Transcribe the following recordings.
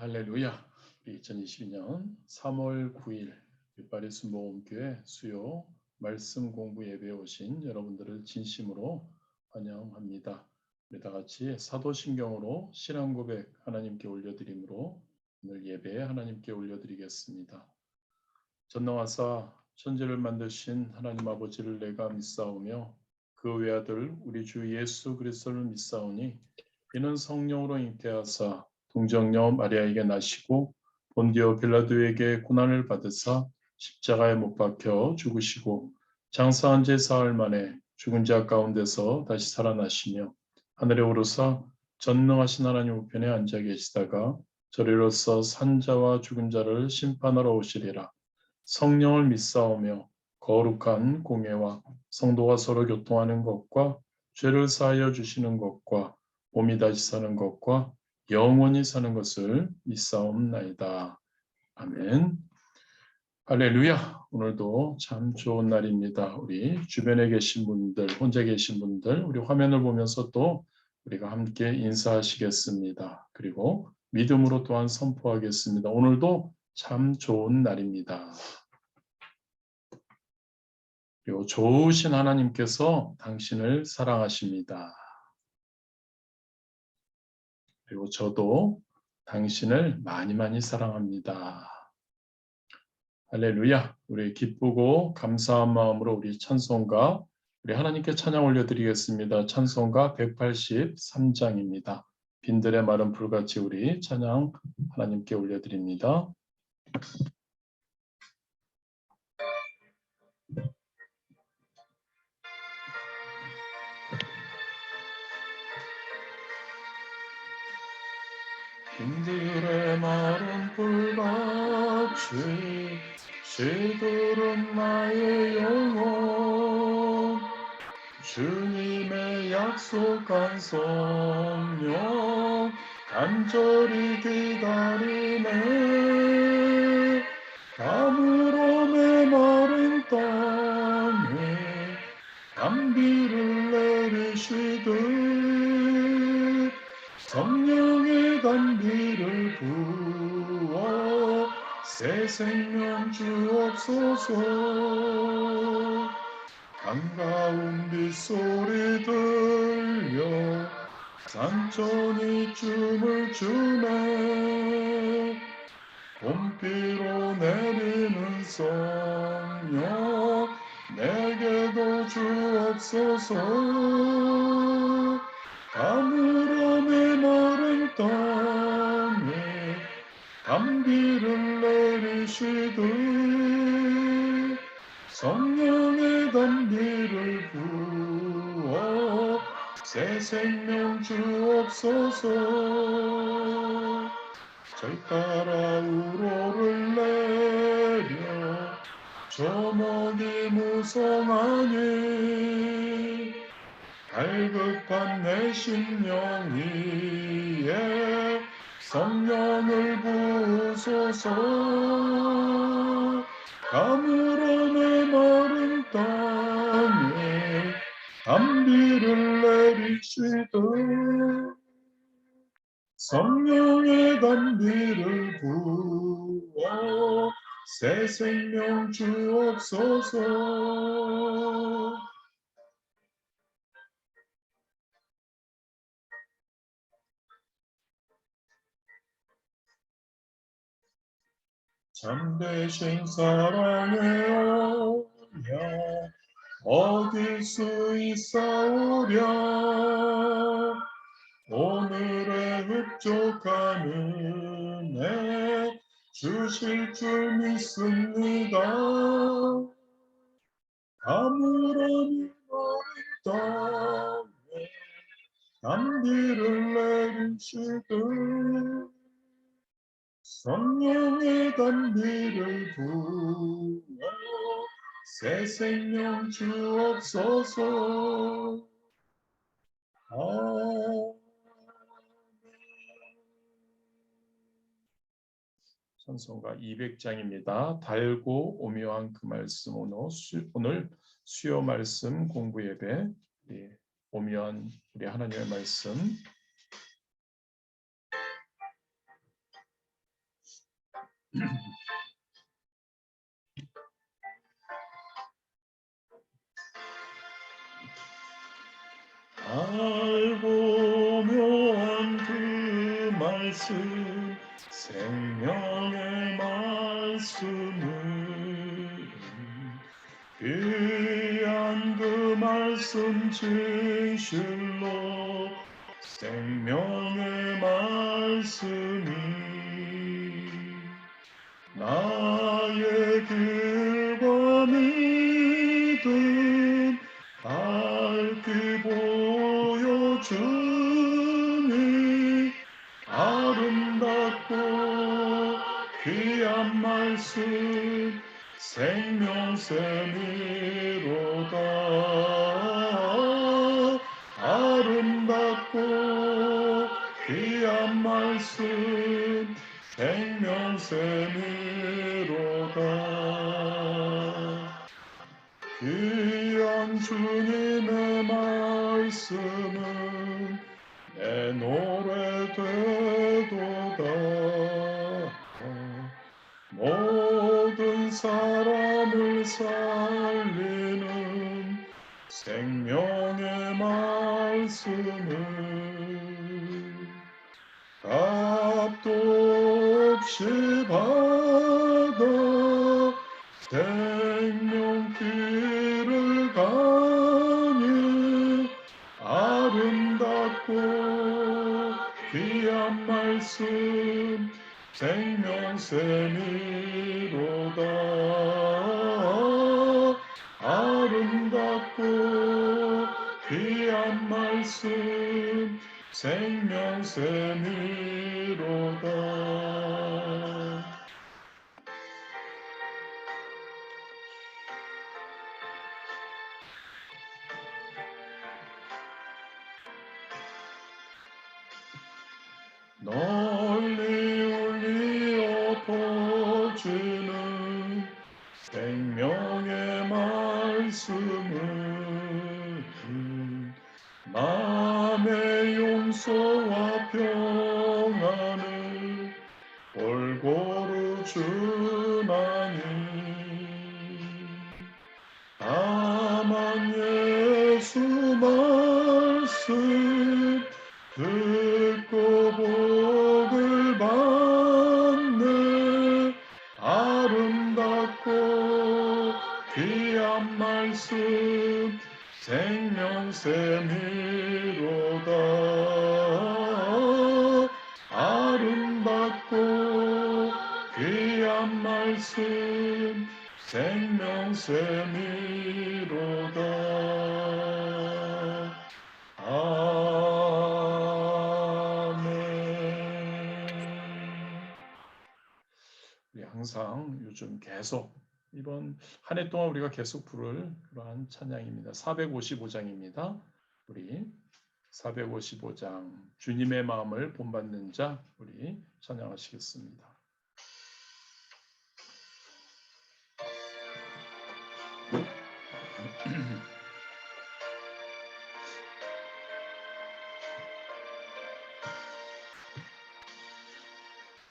할렐루야. 2022년 3월 9일 윗바리스 모험교회 수요 말씀 공부 예배에 오신 여러분들을 진심으로 환영합니다. 우리 다 같이 사도신경으로 신앙 고백 하나님께 올려드림으로 오늘 예배 하나님께 올려드리겠습니다. 전능하사 천지를 만드신 하나님 아버지를 내가 믿사오며 그 외아들 우리 주 예수 그리스도를 믿사오니 이는 성령으로 잉태하사 동정녀 마리아에게 나시고 본디오 빌라도에게 고난을 받으사 십자가에 못 박혀 죽으시고 장사한 지 사흘 만에 죽은 자 가운데서 다시 살아나시며 하늘에 오르사 전능하신 하나님 우편에 앉아 계시다가 저리로서 산자와 죽은 자를 심판하러 오시리라. 성령을 믿사오며 거룩한 공예와 성도가 서로 교통하는 것과 죄를 사하여 주시는 것과 몸이 다시 사는 것과 영원히 사는 것을 믿사옵나이다. 아멘. 할렐루야. 오늘도 참 좋은 날입니다. 우리 주변에 계신 분들, 혼자 계신 분들, 우리 화면을 보면서 또 우리가 함께 인사하시겠습니다. 그리고 믿음으로 또한 선포하겠습니다. 오늘도 참 좋은 날입니다. 그리고 좋으신 하나님께서 당신을 사랑하십니다. 그리고 저도 당신을 많이 사랑합니다. 할렐루야. 우리 기쁘고 감사한 마음으로 우리 찬송가 우리 하나님께 찬양 올려드리겠습니다. 찬송가 183장입니다. 빈들의 마른 불같이 우리 찬양 하나님께 올려드립니다. 빈들의 마른 불같이 시들은 나의 영혼 주님의 약속한 성령 간절히 기다리네 가물어 메마른 땅에 단비를 내리시듯 성령의 단비를 부어 새 생명 주옵소서 반가운 빗소리 들려 산천이 춤을 추네 봄비로 내리는 성령 내게도 주옵소서 가물어 메마른 땅에 단비를 내리시듯 성령의 단비를 부어 새 생명 주옵소서 절 따라 우로를 내려 조목이 무성하니 갈급한 내 심령 위에 성령을 부으소서 가물어 메마른 땅에 단비를 내리시듯 성령의 단비를 부어 새 생명 주옵소서 참되신 사랑의 언약 얻을 수 있사오랴 오늘의 흡족한 은혜 주실 줄 믿습니다 가물어 메마른 땅에 단비를 내리시듯 성령의 단비를 부어 새 생명 주옵소서 아멘. 찬송가 200장입니다. 달고 오묘한 그 말씀 오늘 수요 말씀 공부 예배 오묘한 우리 하나님의 말씀 알고 묘한 그 말씀 생명의 말씀을 귀한 그 말씀 진실로 생명의 말씀이 나의 길과 믿음 밝히 보여주니 아름답고 귀한 말씀 생명샘이로다. 아름답고 귀한 말씀 생명샘이로다. 귀한 주님의 말씀은 내 노래 되도다. 모든 사람을 살리는 생명의 말씀을 값도 없이 받아 생명길을 가니 아름답고 귀한 말씀 생명샘이로다. 아름답고 귀한 말씀 생명샘이로다. 널리 울리어 퍼지는 생명의 말씀은 마음의 용서와 평안을 골고루 주나니 다만 예수 말씀 듣고 복을 받네. 아름답고 귀한 말씀 생명샘이로다. 아름답고 귀한 말씀 생명샘이로다. 우리 항상 요즘 계속 이번 한 해 동안 우리가 계속 부를 그러한 찬양입니다. 455장입니다. 우리 455장 주님의 마음을 본받는 자 우리 찬양하시겠습니다.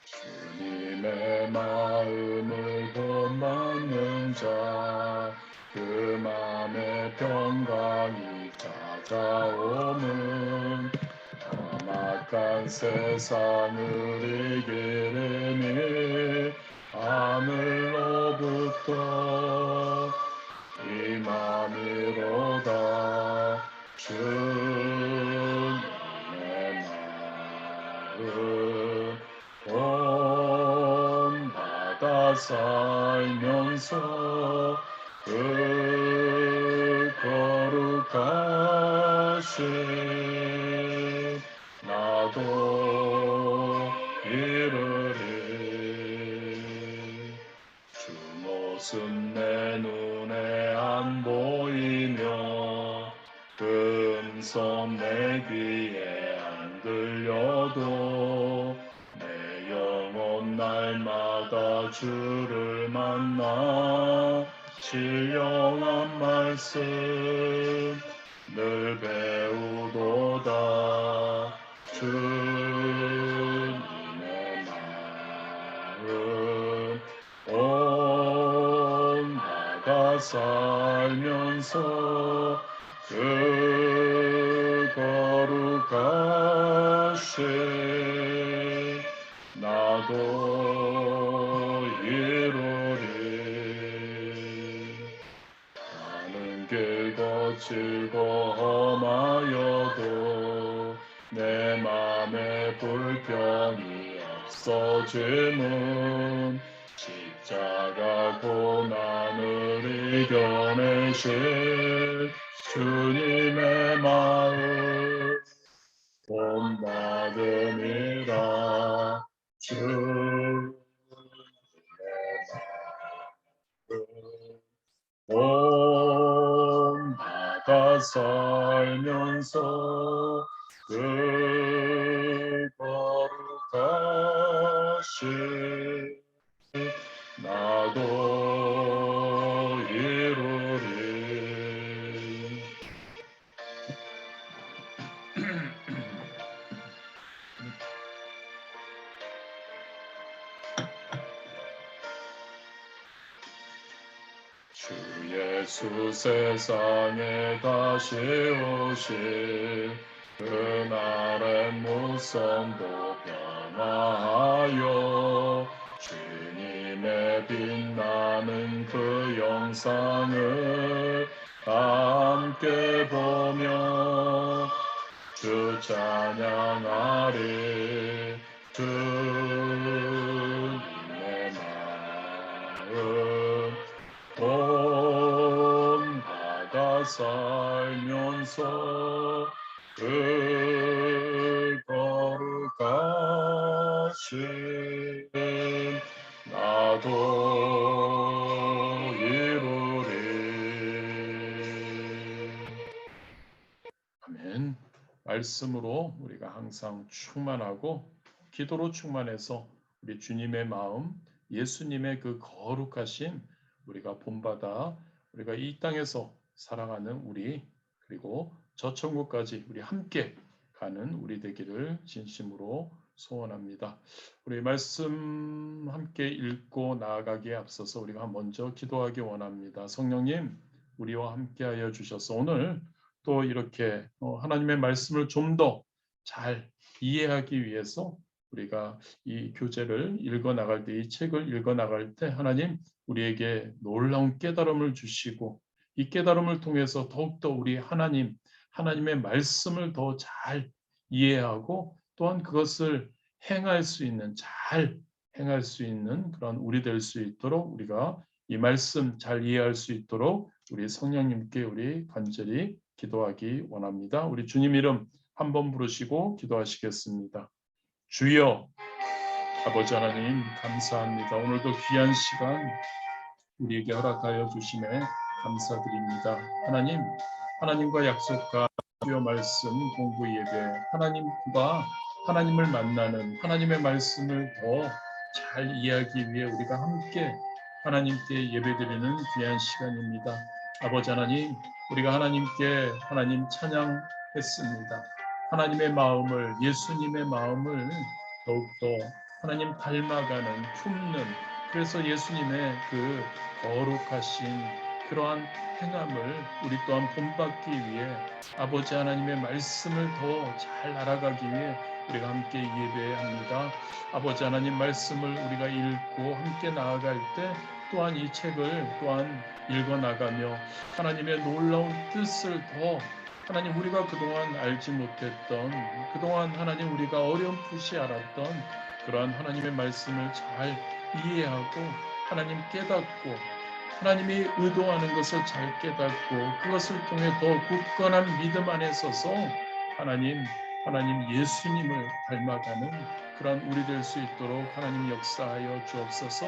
주님의 마음을 본받는 자 그 마음의 평강이 찾아오면 험악한 세상을 이기리니 하늘로부터 임함이로다. 주님의 마음 본받아 살면서 그 거룩하신 나도 이르리. 주 모습 내 눈에 안 보이며 음성 내 귀에 안 들려도 내 영혼 날마다 주를 만나 신령한 말씀 늘 배우도다. 주님의 마음 살면서 그 거룩하신 나도 이루리. 나는 길고 즐거 험하여도 내 맘에 불평이 없어짐은 십자가 고난을 이겨내실 주님의 마음 본받음이라. 주님의 마음 본받아 살면서 그 거룩하신 나도 이루리. 주 예수 세상에 다시 오실 그날의 무성도 변화하여 주님의 빛나는 그 영상을 함께 보며 주 찬양하리. 주님의 마음 본받아 살면서 그 거룩하신 나도 이루리. 아멘. 말씀으로 우리가 항상 충만하고 기도로 충만해서 우리 주님의 마음, 예수님의 그 거룩하신 우리가 본받아 우리가 이 땅에서 사랑하는 우리 그리고 저 천국까지 우리 함께 가는 우리 되기를 진심으로 소원합니다. 우리 말씀 함께 읽고 나아가기에 앞서서 우리가 먼저 기도하기 원합니다. 성령님, 우리와 함께하여 주셔서 오늘 또 이렇게 하나님의 말씀을 좀 더 잘 이해하기 위해서 우리가 이 교재를 읽어 나갈 때, 이 책을 읽어 나갈 때 하나님 우리에게 놀라운 깨달음을 주시고 이 깨달음을 통해서 더욱더 우리 하나님의 말씀을 더 잘 이해하고 또한 그것을 잘 행할 수 있는 그런 우리 될 수 있도록 우리가 이 말씀 잘 이해할 수 있도록 우리 성령님께 우리 간절히 기도하기 원합니다. 우리 주님 이름 한번 부르시고 기도하시겠습니다. 주여, 아버지 하나님 감사합니다. 오늘도 귀한 시간 우리에게 허락하여 주심에 감사드립니다. 하나님과 약속과 주여 말씀 공부 예배, 하나님과 하나님을 만나는 하나님의 말씀을 더 잘 이해하기 위해 우리가 함께 하나님께 예배드리는 귀한 시간입니다. 아버지 하나님, 우리가 하나님 찬양했습니다. 하나님의 마음을, 예수님의 마음을 더욱더 하나님 닮아가는, 품는, 그래서 예수님의 그 거룩하신 그러한 행함을 우리 또한 본받기 위해 아버지 하나님의 말씀을 더 잘 알아가기 위해 우리가 함께 예배해야 합니다. 아버지 하나님 말씀을 우리가 읽고 함께 나아갈 때 또한 이 책을 또한 읽어나가며 하나님의 놀라운 뜻을 더 하나님 우리가 그동안 알지 못했던 그동안 하나님 우리가 어렴풋이 알았던 그러한 하나님의 말씀을 잘 이해하고 하나님 깨닫고 하나님이 의도하는 것을 잘 깨닫고 그것을 통해 더 굳건한 믿음 안에 서서 하나님 예수님을 닮아가는 그런 우리 될 수 있도록 하나님 역사하여 주옵소서.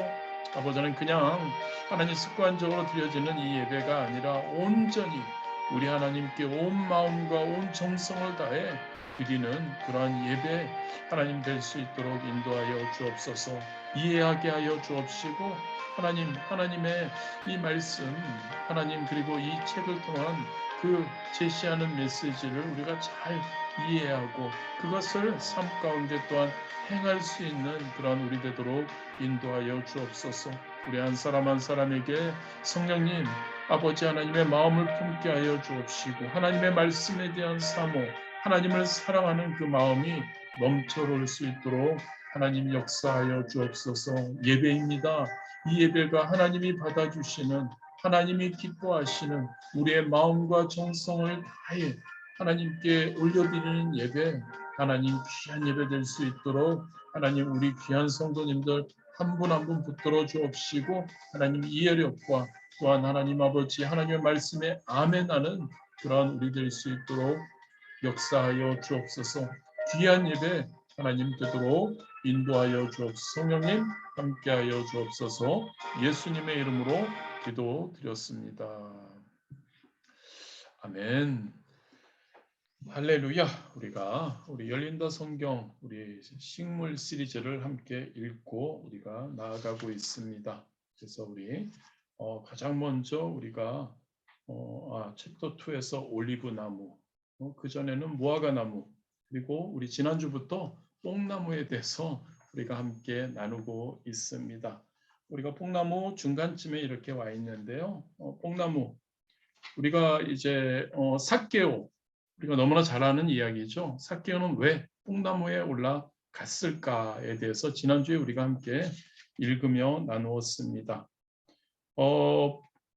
아버지는 그냥 하나님 습관적으로 드려지는 이 예배가 아니라 온전히 우리 하나님께 온 마음과 온 정성을 다해 드리는 그러한 예배 하나님 될 수 있도록 인도하여 주옵소서. 이해하게 하여 주옵시고 하나님의 이 말씀 하나님 그리고 이 책을 통한 그 제시하는 메시지를 우리가 잘 이해하고 그것을 삶 가운데 또한 행할 수 있는 그런 우리 되도록 인도하여 주옵소서. 우리 한 사람 한 사람에게 성령님 아버지 하나님의 마음을 품게 하여 주옵시고 하나님의 말씀에 대한 사모, 하나님을 사랑하는 그 마음이 넘쳐올 수 있도록 하나님 역사하여 주옵소서. 예배입니다. 이 예배가 하나님이 받아주시는, 하나님이 기뻐하시는 우리의 마음과 정성을 다해 하나님께 올려드리는 예배, 하나님 귀한 예배 될 수 있도록 하나님 우리 귀한 성도님들 한 분 한 분 붙들어 주옵시고 하나님 이해력과 또한 하나님 아버지 하나님의 말씀에 아멘하는 그러한 우리 될 수 있도록 역사하여 주옵소서. 귀한 예배 하나님 되도록 인도하여 주옵소서. 성령님 함께하여 주옵소서. 예수님의 이름으로 기도드렸습니다. 아멘. 할렐루야. 우리 열린다 성경 우리 식물 시리즈를 함께 읽고 우리가 나아가고 있습니다. 그래서 우리 가장 먼저 우리가 챕터 2에서 올리브 나무, 그 전에는 무화과 나무, 그리고 우리 지난주부터 뽕나무에 대해서 우리가 함께 나누고 있습니다. 우리가 뽕나무 중간쯤에 이렇게 와 있는데요. 뽕나무 우리가 이제 삭개오, 우리가 너무나 잘 아는 이야기죠. 삭개오는 왜 뽕나무에 올라갔을까에 대해서 지난주에 우리가 함께 읽으며 나누었습니다.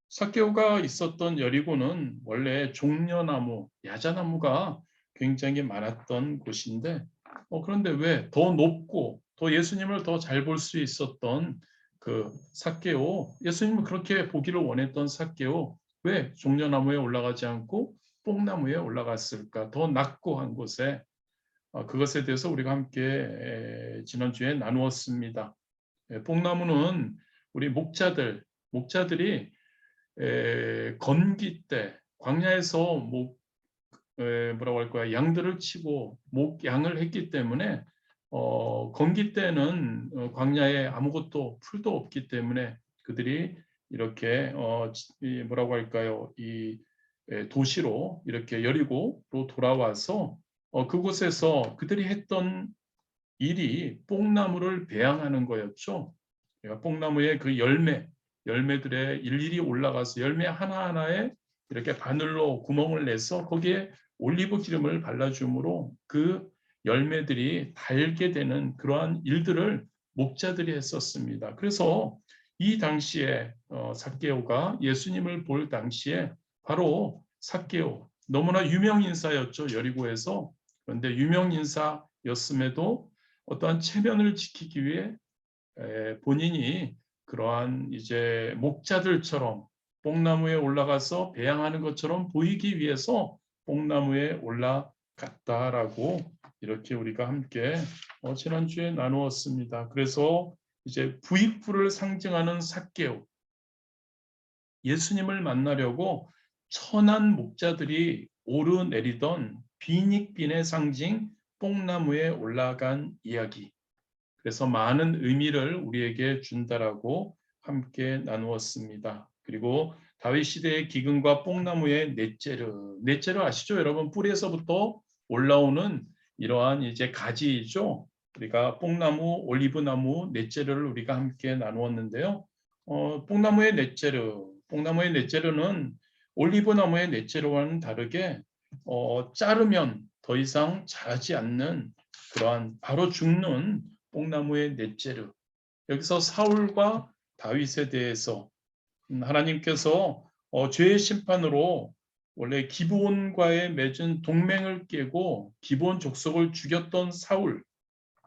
삭개오가 있었던 여리고는 원래 종려나무, 야자나무가 굉장히 많았던 곳인데 그런데 왜 더 높고 더 예수님을 더 잘 볼 수 있었던 그 삭개오, 예수님은 그렇게 보기를 원했던 삭개오, 왜 종려나무에 올라가지 않고 뽕나무에 올라갔을까? 더 낮고 한 곳에 그것에 대해서 우리가 함께 지난주에 나누었습니다. 뽕나무는 우리 목자들이 건기 때 광야에서 뭐라고 할 거야 양들을 치고 목양을 했기 때문에 건기 때는 광야에 아무것도 풀도 없기 때문에 그들이 이렇게 뭐라고 할까요 이 도시로 이렇게 여리고로 돌아와서 그곳에서 그들이 했던 일이 뽕나무를 배양하는 거였죠. 그러니까 뽕나무의 그 열매들에 일일이 올라가서 열매 하나하나에 이렇게 바늘로 구멍을 내서 거기에 올리브 기름을 발라줌으로 그 열매들이 달게 되는 그러한 일들을 목자들이 했었습니다. 그래서 이 당시에 삭개오가 예수님을 볼 당시에 바로 삭개오, 너무나 유명 인사였죠. 여리고에서. 그런데 유명 인사였음에도 어떠한 체면을 지키기 위해 본인이 그러한 이제 목자들처럼 뽕나무에 올라가서 배양하는 것처럼 보이기 위해서 뽕나무에 올라갔다라고 이렇게 우리가 함께 지난주에 나누었습니다. 그래서 이제 부익부를 상징하는 삭개오, 예수님을 만나려고 천한 목자들이 오르내리던 비닉빈의 상징 뽕나무에 올라간 이야기. 그래서 많은 의미를 우리에게 준다라고 함께 나누었습니다. 그리고 다윗 시대의 기근과 뽕나무의 넷제르 아시죠? 여러분 뿌리에서부터 올라오는 이러한 이제 가지이죠. 우리가 뽕나무, 올리브나무, 넷제르를 우리가 함께 나누었는데요. 뽕나무의 넷제르는 올리브나무의 넷제르와는 다르게 자르면 더 이상 자라지 않는 그러한 바로 죽는 뽕나무의 넷제르. 여기서 사울과 다윗에 대해서 하나님께서 죄의 심판으로 원래 기브온과의 맺은 동맹을 깨고 기브온 족속을 죽였던 사울.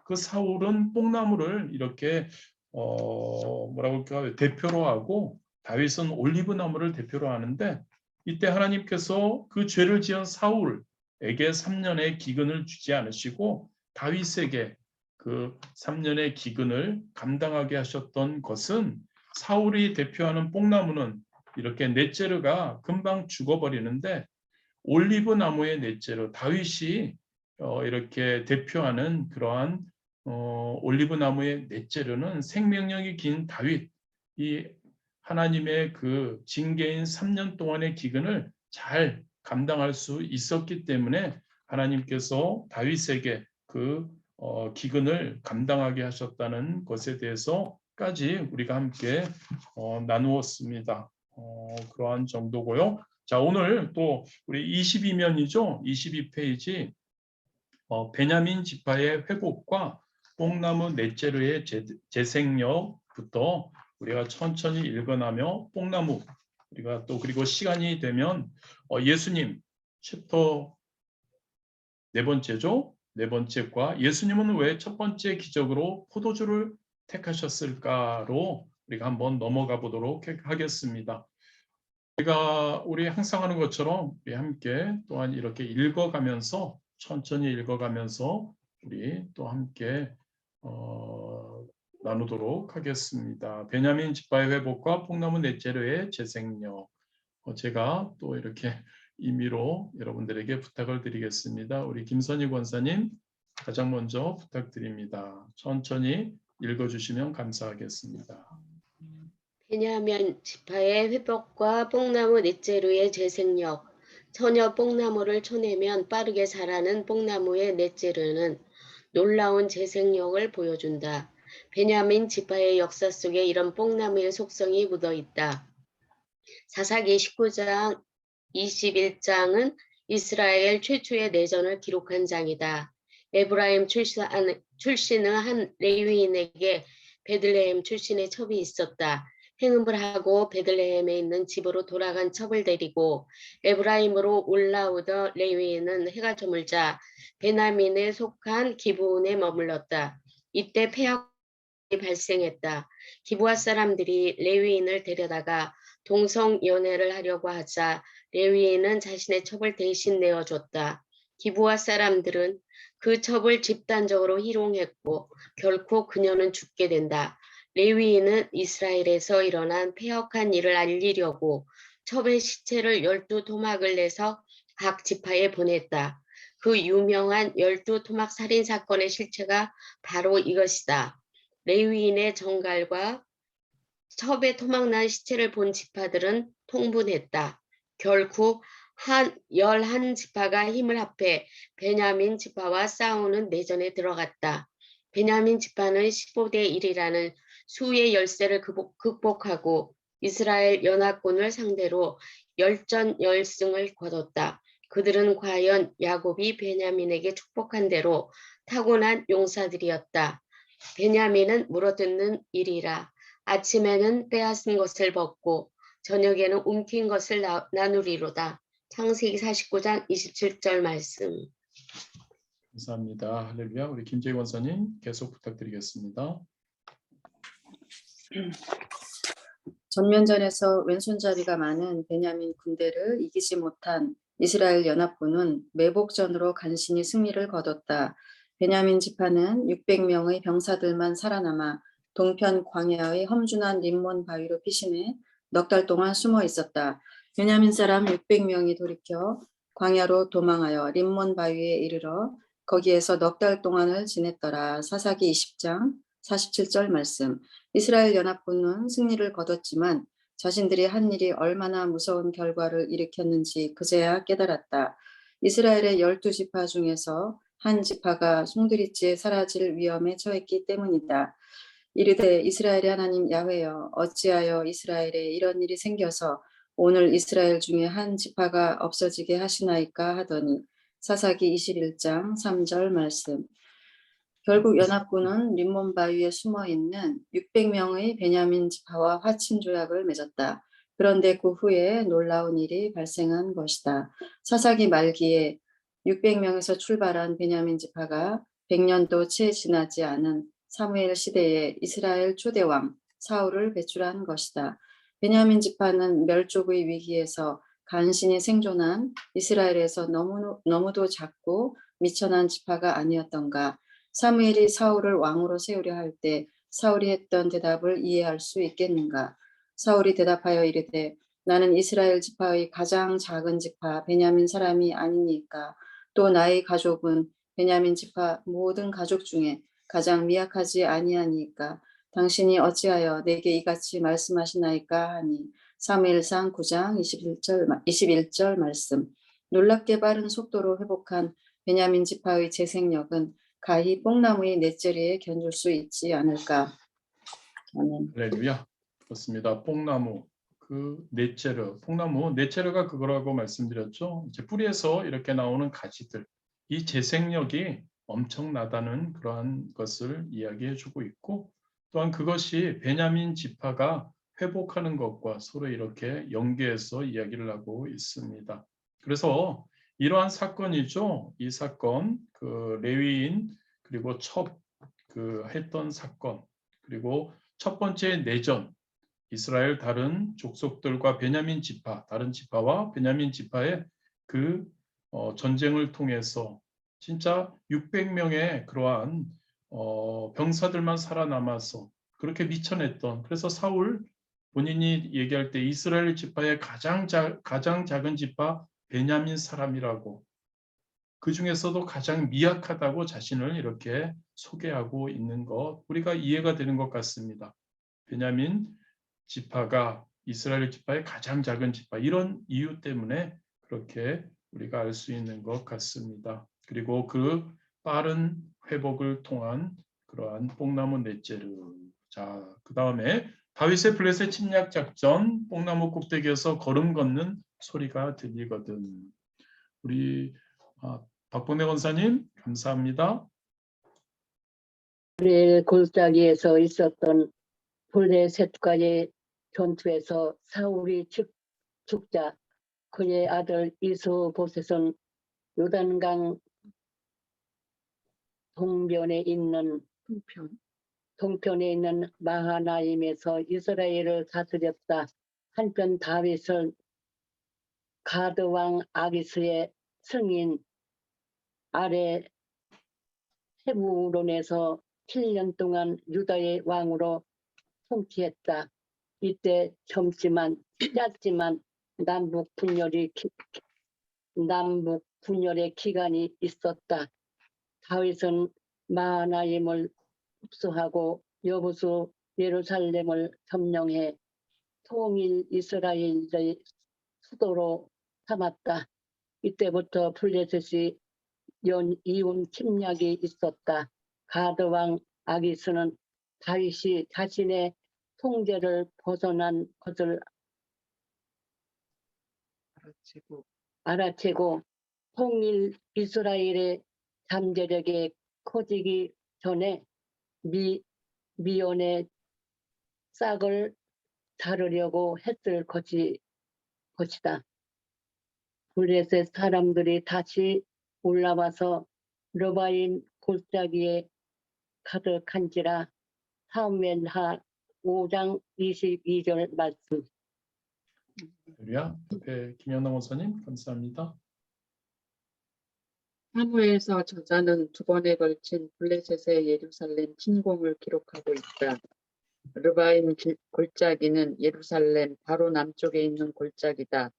그 사울은 뽕나무를 이렇게 뭐라고 할까요? 대표로 하고 다윗은 올리브 나무를 대표로 하는데 이때 하나님께서 그 죄를 지은 사울에게 3년의 기근을 주지 않으시고 다윗에게 그 3년의 기근을 감당하게 하셨던 것은 사울이 대표하는 뽕나무는 이렇게 넷제르가 금방 죽어버리는데 올리브 나무의 넷제르 다윗이 이렇게 대표하는 그러한 올리브 나무의 넷제르는 생명력이 긴 다윗, 이 하나님의 그 징계인 3년 동안의 기근을 잘 감당할 수 있었기 때문에 하나님께서 다윗에게 그 기근을 감당하게 하셨다는 것에 대해서까지 우리가 함께 나누었습니다. 그러한 정도고요. 자, 오늘 또 우리 22면이죠. 22페이지 베냐민 지파의 회복과 뽕나무 넷제르의 재생력부터 우리가 천천히 읽어나며 뽕나무 우리가 또 그리고 시간이 되면 예수님 챕터 네 번째죠. 네 번째과 예수님은 왜 첫 번째 기적으로 포도주를 택하셨을까로 우리가 한번 넘어가 보도록 하겠습니다. 우리 항상 하는 것처럼 우리 함께 또한 이렇게 읽어가면서 천천히 읽어가면서 우리 또 함께 나누도록 하겠습니다. 베냐민 지파의 회복과 뽕나무 넷제르의 재생력. 제가 또 이렇게 임의로 여러분들에게 부탁을 드리겠습니다. 우리 김선희 권사님 가장 먼저 부탁드립니다. 천천히 읽어주시면 감사하겠습니다. 베냐민 지파의 회복과 뽕나무 넷제르의 재생력. 처녀 뽕나무를 쳐내면 빠르게 자라는 뽕나무의 넷제르는 놀라운 재생력을 보여준다. 베냐민 지파의 역사 속에 이런 뽕나무의 속성이 묻어 있다. 사사기 19장 21장은 이스라엘 최초의 내전을 기록한 장이다. 에브라임 출신의 한 레위인에게 베들레헴 출신의 첩이 있었다. 행음을 하고 베들레헴에 있는 집으로 돌아간 첩을 데리고 에브라임으로 올라오던 레위인은 해가 저물자 베냐민에 속한 기브온에 머물렀다. 이때 폐역이 발생했다. 기브아 사람들이 레위인을 데려다가 동성 연애를 하려고 하자 레위인은 자신의 첩을 대신 내어줬다. 기브아 사람들은 그 첩을 집단적으로 희롱했고 결코 그녀는 죽게 된다. 레위인은 이스라엘에서 일어난 패역한 일을 알리려고 첩의 시체를 12토막을 내서 각 지파에 보냈다. 그 유명한 12토막 살인 사건의 실체가 바로 이것이다. 레위인의 정갈과 첩에 토막난 시체를 본 지파들은 통분했다. 결국 11지파가 힘을 합해 베냐민 지파와 싸우는 내전에 들어갔다. 베냐민 지파는 15대 1이라는 수의 열세를 극복하고 이스라엘 연합군을 상대로 열전열승을 거뒀다. 그들은 과연 야곱이 베냐민에게 축복한 대로 타고난 용사들이었다. 베냐민은 물어뜯는 일이라. 아침에는 빼앗은 것을 벗고 저녁에는 움킨 것을 나누리로다. 창세기 49장 27절 말씀. 감사합니다. 할렐루야. 우리 김재희 원사님 계속 부탁드리겠습니다. 전면전에서 왼손잡이가 많은 베냐민 군대를 이기지 못한 이스라엘 연합군은 매복전으로 간신히 승리를 거뒀다. 베냐민 지파는 600명의 병사들만 살아남아 동편 광야의 험준한 림몬 바위로 피신해 넉 달 동안 숨어 있었다. 베냐민 사람 600명이 돌이켜 광야로 도망하여 림몬 바위에 이르러 거기에서 넉 달 동안을 지냈더라. 사사기 20장 47절 말씀. 이스라엘 연합군은 승리를 거뒀지만 자신들이 한 일이 얼마나 무서운 결과를 일으켰는지 그제야 깨달았다. 이스라엘의 12지파 중에서 한 지파가 송두리째 사라질 위험에 처했기 때문이다. 이르되 이스라엘의 하나님 야훼여 어찌하여 이스라엘에 이런 일이 생겨서 오늘 이스라엘 중에 한 지파가 없어지게 하시나이까 하더니 사사기 21장 3절 말씀. 결국 연합군은 림몬 바위에 숨어 있는 600명의 베냐민 지파와 화친 조약을 맺었다. 그런데 그 후에 놀라운 일이 발생한 것이다. 사사기 말기에 600명에서 출발한 베냐민 지파가 100년도 채 지나지 않은 사무엘 시대에 이스라엘 초대왕 사울을 배출한 것이다. 베냐민 지파는 멸족의 위기에서 간신히 생존한 이스라엘에서 너무도 작고 미천한 지파가 아니었던가. 사무엘이 사울을 왕으로 세우려 할 때 사울이 했던 대답을 이해할 수 있겠는가? 사울이 대답하여 이르되 나는 이스라엘 지파의 가장 작은 지파 베냐민 사람이 아니니까 또 나의 가족은 베냐민 지파 모든 가족 중에 가장 미약하지 아니하니까 당신이 어찌하여 내게 이같이 말씀하시나이까 하니 사무엘상 9장 21절 말씀. 놀랍게 빠른 속도로 회복한 베냐민 지파의 재생력은 가히 뽕나무의 넷제리에 견줄 수 있지 않을까. 아멘. 할렐루야. 그렇습니다. 뽕나무 그 넷제르, 뽕나무, 넷제르가 그거라고 말씀드렸죠. 이제 뿌리에서 이렇게 나오는 가지들, 이 재생력이 엄청나다는 그러한 것을 이야기해주고 있고, 또한 그것이 베냐민 지파가 회복하는 것과 서로 이렇게 연계해서 이야기를 하고 있습니다. 그래서 이러한 사건이죠. 이 사건, 그 레위인 그리고 첫 그 했던 사건, 그리고 첫 번째 내전, 이스라엘 다른 족속들과 베냐민 지파, 다른 지파와 베냐민 지파의 그 전쟁을 통해서 진짜 600명의 그러한 병사들만 살아남아서 그렇게 미쳐냈던, 그래서 사울 본인이 얘기할 때 이스라엘 지파의 가장 작은 지파 베냐민 사람이라고, 그 중에서도 가장 미약하다고 자신을 이렇게 소개하고 있는 것, 우리가 이해가 되는 것 같습니다. 베냐민 지파가 이스라엘 지파의 가장 작은 지파, 이런 이유 때문에 그렇게 우리가 알 수 있는 것 같습니다. 그리고 그 빠른 회복을 통한 그러한 뽕나무 넷제르. 자, 그 다음에 다윗의 블레셋 침략 작전, 뽕나무 꼭대기에서 걸음 걷는 소리가 들리거든. 우리 박봉래 권사님 감사합니다. 이스라엘 골짜기에서 있었던 블레셋과의 전투에서 사울이 죽자 그의 아들 이스보셋은 요단강 동편에 있는 마하나임에서 이스라엘을 다스렸다. 한편 다윗은 가드 왕 아기스의 승인 아래 헤브론에서 7년 동안 유다의 왕으로 통치했다. 이때 짧지만 남북 분열의 기간이 있었다. 다윗은 마하나임을 흡수하고 여부수 예루살렘을 점령해 통일 이스라엘의 수도로 삼았다. 이때부터 블레셋이 이혼 침략이 있었다. 가드 왕 아기스는 다윗이 자신의 통제를 벗어난 것을 알아채고 통일 이스라엘의 잠재력이 커지기 전에 미온의 싹을 자르려고 했을 것이다. 블레셋 사람들이 다시 올라와서 르바임 골짜기에 가득한지라. 사무엘하 5장 22절 말씀. 할렐루야. 옆에 김연아 목사님 감사합니다. 사무엘서 저자는 두 번에 걸친 블레셋의 예루살렘 침공을 기록하고 있다. 르바임 골짜기는 예루살렘 바로 남쪽에 있는 골짜기다.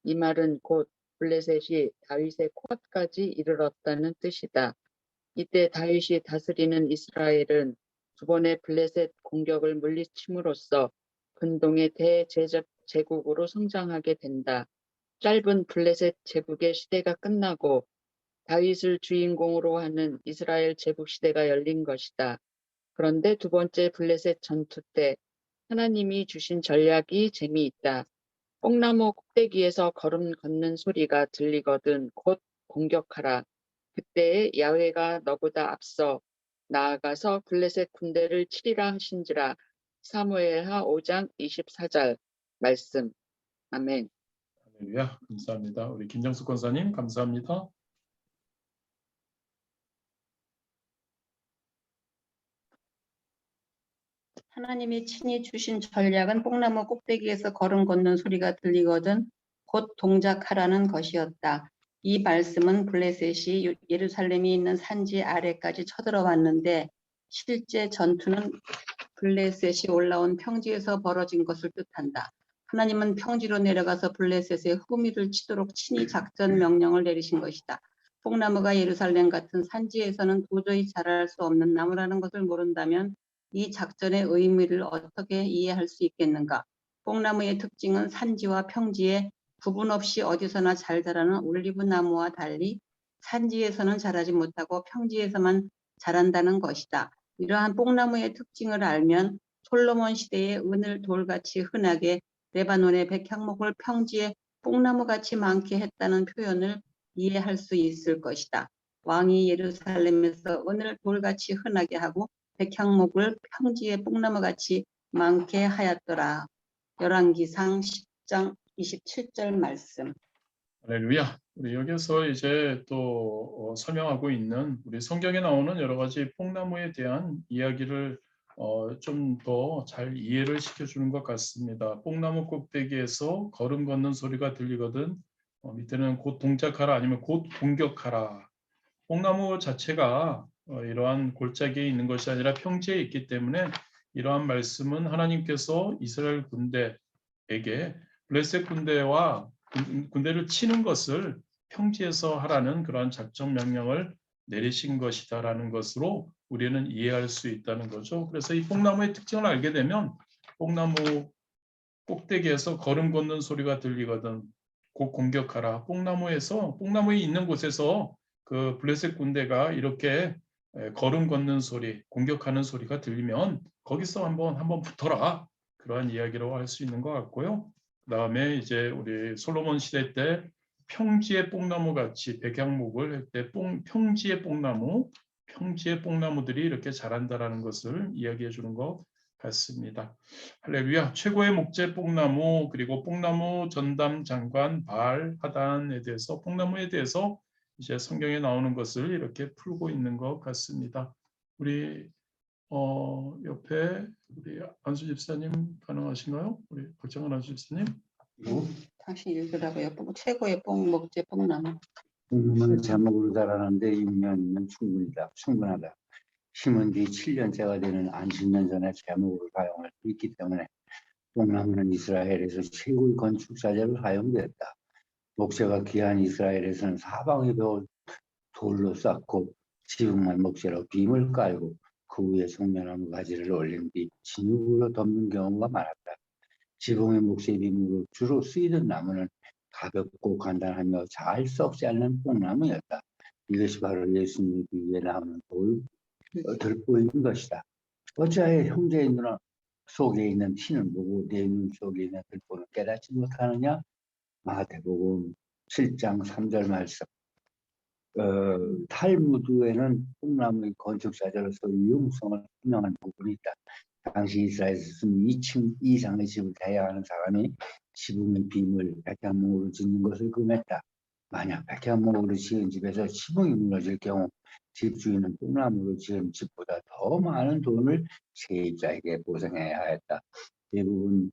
이 말은 곧 블레셋이 다윗의 코앞까지 이르렀다는 뜻이다. 이때 다윗이 다스리는 이스라엘은 두 번의 블레셋 공격을 물리침으로써 근동의 대제국으로 성장하게 된다. 짧은 블레셋 제국의 시대가 끝나고 다윗을 주인공으로 하는 이스라엘 제국 시대가 열린 것이다. 그런데 두 번째 블레셋 전투 때 하나님이 주신 전략이 재미있다. 뽕나무 꼭대기에서 걸음 걷는 소리가 들리거든 곧 공격하라. 그때에 야훼가 너보다 앞서 나아가서 블레셋 군대를 치리라 하신지라. 사무엘하 5장 24절 말씀. 아멘. 할렐루야. 감사합니다. 우리 김정숙 권사님 감사합니다. 하나님이 친히 주신 전략은 뽕나무 꼭대기에서 걸음 걷는 소리가 들리거든 곧 동작하라는 것이었다. 이 말씀은 블레셋이 예루살렘이 있는 산지 아래까지 쳐들어왔는데 실제 전투는 블레셋이 올라온 평지에서 벌어진 것을 뜻한다. 하나님은 평지로 내려가서 블레셋의 후미를 치도록 친히 작전 명령을 내리신 것이다. 뽕나무가 예루살렘 같은 산지에서는 도저히 자랄 수 없는 나무라는 것을 모른다면 이 작전의 의미를 어떻게 이해할 수 있겠는가? 뽕나무의 특징은 산지와 평지에 구분 없이 어디서나 잘 자라는 올리브 나무와 달리 산지에서는 자라지 못하고 평지에서만 자란다는 것이다. 이러한 뽕나무의 특징을 알면 솔로몬 시대에 은을 돌같이 흔하게 레바논의 백향목을 평지에 뽕나무같이 많게 했다는 표현을 이해할 수 있을 것이다. 왕이 예루살렘에서 은을 돌같이 흔하게 하고 백향목을 평지에 뽕나무같이 많게 하였더라. 열왕기상 10장 27절 말씀. 할렐루야. 우리 여기서 이제 또 설명하고 있는 우리 성경에 나오는 여러 가지 뽕나무에 대한 이야기를 좀 더 잘 이해를 시켜주는 것 같습니다. 뽕나무 꼭대기에서 걸음 걷는 소리가 들리거든 밑에는 곧 동작하라 아니면 곧 공격하라. 뽕나무 자체가 이러한 골짜기에 있는 것이 아니라 평지에 있기 때문에 이러한 말씀은 하나님께서 이스라엘 군대에게 블레셋 군대와 군대를 치는 것을 평지에서 하라는 그러한 작전 명령을 내리신 것이다라는 것으로 우리는 이해할 수 있다는 거죠. 그래서 이 뽕나무의 특징을 알게 되면 뽕나무 꼭대기에서 걸음 걷는 소리가 들리거든 곧 공격하라. 뽕나무에 있는 곳에서 그 블레셋 군대가 이렇게 걸음 걷는 소리, 공격하는 소리가 들리면 거기서 한번 붙어라. 그러한 이야기로 할 수 있는 것 같고요. 그다음에 이제 우리 솔로몬 시대 때 평지의 뽕나무 같이 백향목을 할 때 평지의 뽕나무들이 이렇게 자란다라는 것을 이야기해 주는 것 같습니다. 할렐루야. 최고의 목재 뽕나무 그리고 뽕나무 전담 장관 바알 하단에 대해서 뽕나무에 대해서 이제 성경에 나오는 것을 이렇게 풀고 있는 것 같습니다. 우리 옆에 우리 안수 집사님 가능하신가요? 우리 박정환 안수 집사님. 다시 읽으라고요. 최고의 목재 뽕나무. 뽕나무는 제목으로 자라는데 6년이면 충분하다. 심은 뒤 7년째가 되는 안식년 전에 제목으로 사용할 수 있기 때문에 뽕나무는 이스라엘에서 최고의 건축자재로 사용되었다. 목재가 귀한 이스라엘에서는 사방에 배울 돌로 쌓고 지붕만 목재로 빔을 깔고 그 위에 송면나무 가지를 올린 뒤 진흙으로 덮는 경우가 많았다. 지붕의 목재 빔으로 주로 쓰이던 나무는 가볍고 간단하며 잘 썩지 않는 뽕나무였다. 이것이 바로 예수님의 비유에 나오는 들보이는 것이다. 어찌하여 형제의 눈 속에 있는 티는 보고 내 눈 속에 있는 들보는 깨닫지 못하느냐? 마태복음 7장 3절 말씀. 탈무드에는 뽕나무의 건축자재로서 유용성을 설명한 부분이 있다. 당시 이스라엘에서 2층 이상의 집을 대여하는 사람이 지붕의 빔을 백향목으로 짓는 것을 금했다. 만약 백향목으로 지은 집에서 지붕이 무너질 경우 집주인은 뽕나무로 지은 집보다 더 많은 돈을 세입자에게 보상해야 했다. 대부분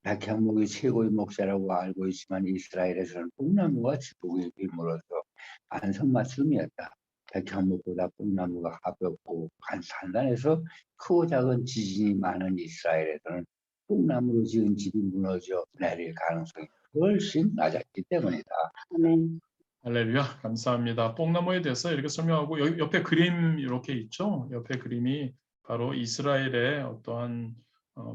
백향목이 최고의 목재라고 알고 있지만 이스라엘에서는 뽕나무가 지붕의 빔으로서 안성맞춤이었다. 백향목보다 뽕나무가 가볍고 단단해서 크고 작은 지진이 많은 이스라엘에서는 뽕나무로 지은 집이 무너져 내릴 가능성이 훨씬 낮았기 때문이다. 아멘. 할렐루야. 감사합니다. 뽕나무에 대해서 이렇게 설명하고 여기 옆에 그림 이렇게 있죠. 옆에 그림이 바로 이스라엘의 어떠한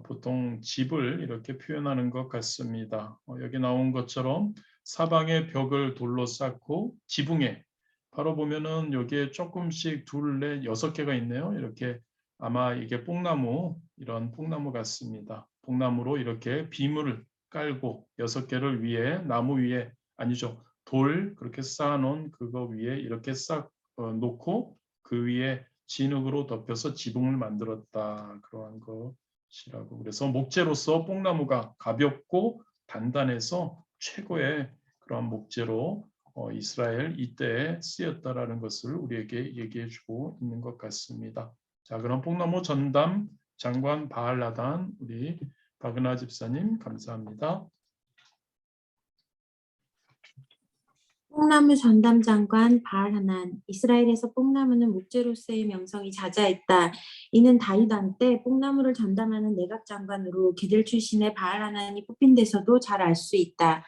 보통 집을 이렇게 표현하는 것 같습니다. 여기 나온 것처럼 사방의 벽을 돌로 쌓고 지붕에 바로 보면은 여기에 조금씩 둘, 넷, 6개가 있네요. 이렇게 아마 이게 뽕나무 이런 뽕나무 같습니다. 뽕나무로 이렇게 빔을 깔고 6개를 위에 나무 위에 아니죠. 돌 그렇게 쌓아놓은 그거 위에 이렇게 싹 놓고 그 위에 진흙으로 덮여서 지붕을 만들었다. 그러한 것이라고. 그래서 목재로서 뽕나무가 가볍고 단단해서 최고의 그러한 목재로 이스라엘 이때에 쓰였다라는 것을 우리에게 얘기해주고 있는 것 같습니다. 자, 그럼 뽕나무 전담 장관 바알 하단 우리 박은하 집사님 감사합니다. 뽕나무 전담 장관 바알 하난. 이스라엘에서 뽕나무는 목재로서의 명성이 자자했다. 이는 다윗 왕 때 뽕나무를 전담하는 내각 장관으로 게델 출신의 바알 하난이 뽑힌 데서도 잘 알 수 있다.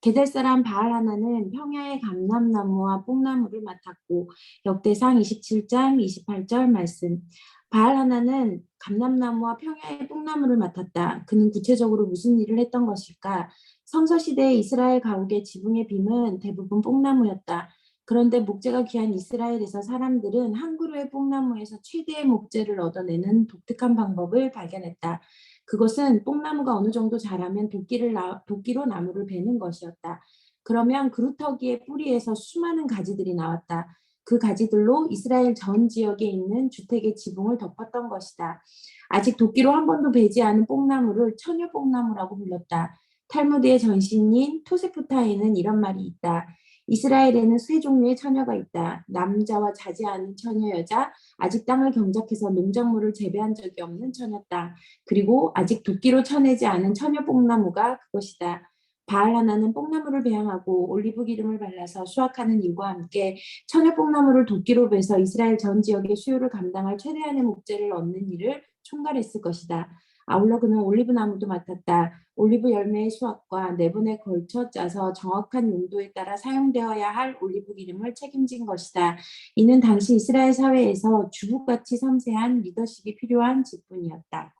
게델 사람 바알 하난은 평야의 감람나무와 뽕나무를 맡았고 역대상 27장 28절 말씀. 바알 하난은 감람나무와 평야의 뽕나무를 맡았다. 그는 구체적으로 무슨 일을 했던 것일까? 성서시대의 이스라엘 가옥의 지붕의 빔은 대부분 뽕나무였다. 그런데 목재가 귀한 이스라엘에서 사람들은 한 그루의 뽕나무에서 최대의 목재를 얻어내는 독특한 방법을 발견했다. 그것은 뽕나무가 어느 정도 자라면 도끼로 나무를 베는 것이었다. 그러면 그루터기의 뿌리에서 수많은 가지들이 나왔다. 그 가지들로 이스라엘 전 지역에 있는 주택의 지붕을 덮었던 것이다. 아직 도끼로 한 번도 베지 않은 뽕나무를 처녀뽕나무라고 불렀다. 탈무드의 전신인 토세프타에는 이런 말이 있다. 이스라엘에는 세 종류의 처녀가 있다. 남자와 자지 않은 처녀 여자, 아직 땅을 경작해서 농작물을 재배한 적이 없는 처녀 땅, 그리고 아직 도끼로 쳐내지 않은 처녀 뽕나무가 그것이다. 바알 하나는 뽕나무를 배양하고 올리브 기름을 발라서 수확하는 일과 함께 처녀 뽕나무를 도끼로 베서 이스라엘 전 지역의 수요를 감당할 최대한의 목재를 얻는 일을 총괄했을 것이다. 아울러 그는 올리브 나무도 맡았다. 올리브 열매의 수확과 네 번에 걸쳐 짜서 정확한 용도에 따라 사용되어야 할 올리브 기름을 책임진 것이다. 이는 당시 이스라엘 사회에서 주북같이 섬세한 리더십이 필요한 직분이었다.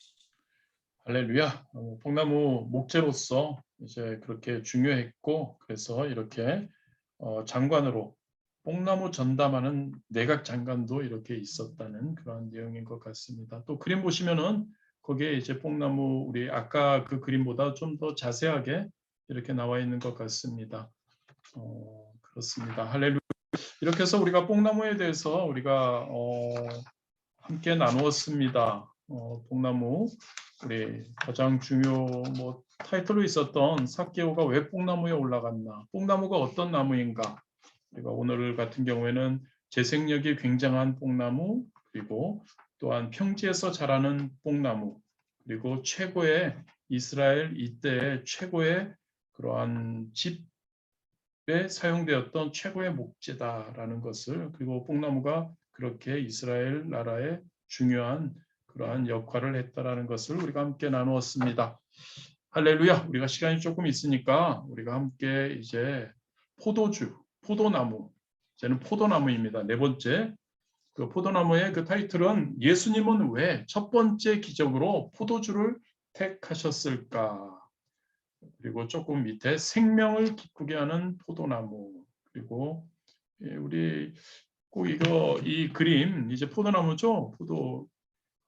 할렐루야. 뽕나무 목재로서 이제 그렇게 중요했고, 그래서 이렇게 장관으로 뽕나무 전담하는 내각 장관도 이렇게 있었다는 그런 내용인 것 같습니다. 또 그림 보시면은 거기에 이제 뽕나무 우리 아까 그 그림보다 좀 더 자세하게 이렇게 나와 있는 것 같습니다. 그렇습니다. 할렐루야. 이렇게 해서 우리가 뽕나무에 대해서 우리가 함께 나누었습니다. 뽕나무 우리 가장 중요 타이틀로 있었던 삭개오가 왜 뽕나무에 올라갔나, 뽕나무가 어떤 나무인가, 우리가 오늘 같은 경우에는 재생력이 굉장한 뽕나무, 그리고 또한 평지에서 자라는 뽕나무, 그리고 최고의 이스라엘 이때의 최고의 그러한 집에 사용되었던 최고의 목재다라는 것을, 그리고 뽕나무가 그렇게 이스라엘 나라의 중요한 그러한 역할을 했다라는 것을 우리가 함께 나누었습니다. 할렐루야. 우리가 시간이 조금 있으니까 우리가 함께 이제 포도나무, 이제는 포도나무입니다. 네 번째, 그 포도나무의 그 타이틀은 예수님은 왜 첫 번째 기적으로 포도주를 택하셨을까? 그리고 조금 밑에 생명을 기쁘게 하는 포도나무, 그리고 우리 꼭 이 그림 이제 포도나무죠.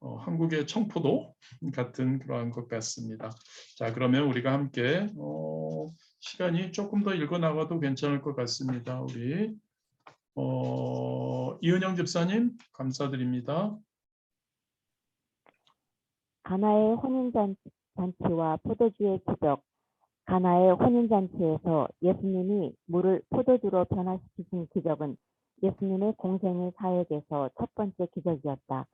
한국의 청포도 같은 그러한 것 같습니다. 자, 그러면 우리가 함께 시간이 조금 더 읽어 나가도 괜찮을 것 같습니다. 우리 이은영 집사님 감사드립니다. 가나의 혼인잔치와 포도주의 기적. 가나의 혼인잔치에서 예수님이 물을 포도주로 변화시키신 기적은 예수님의 공생의 사역에서 첫 번째 기적이었다.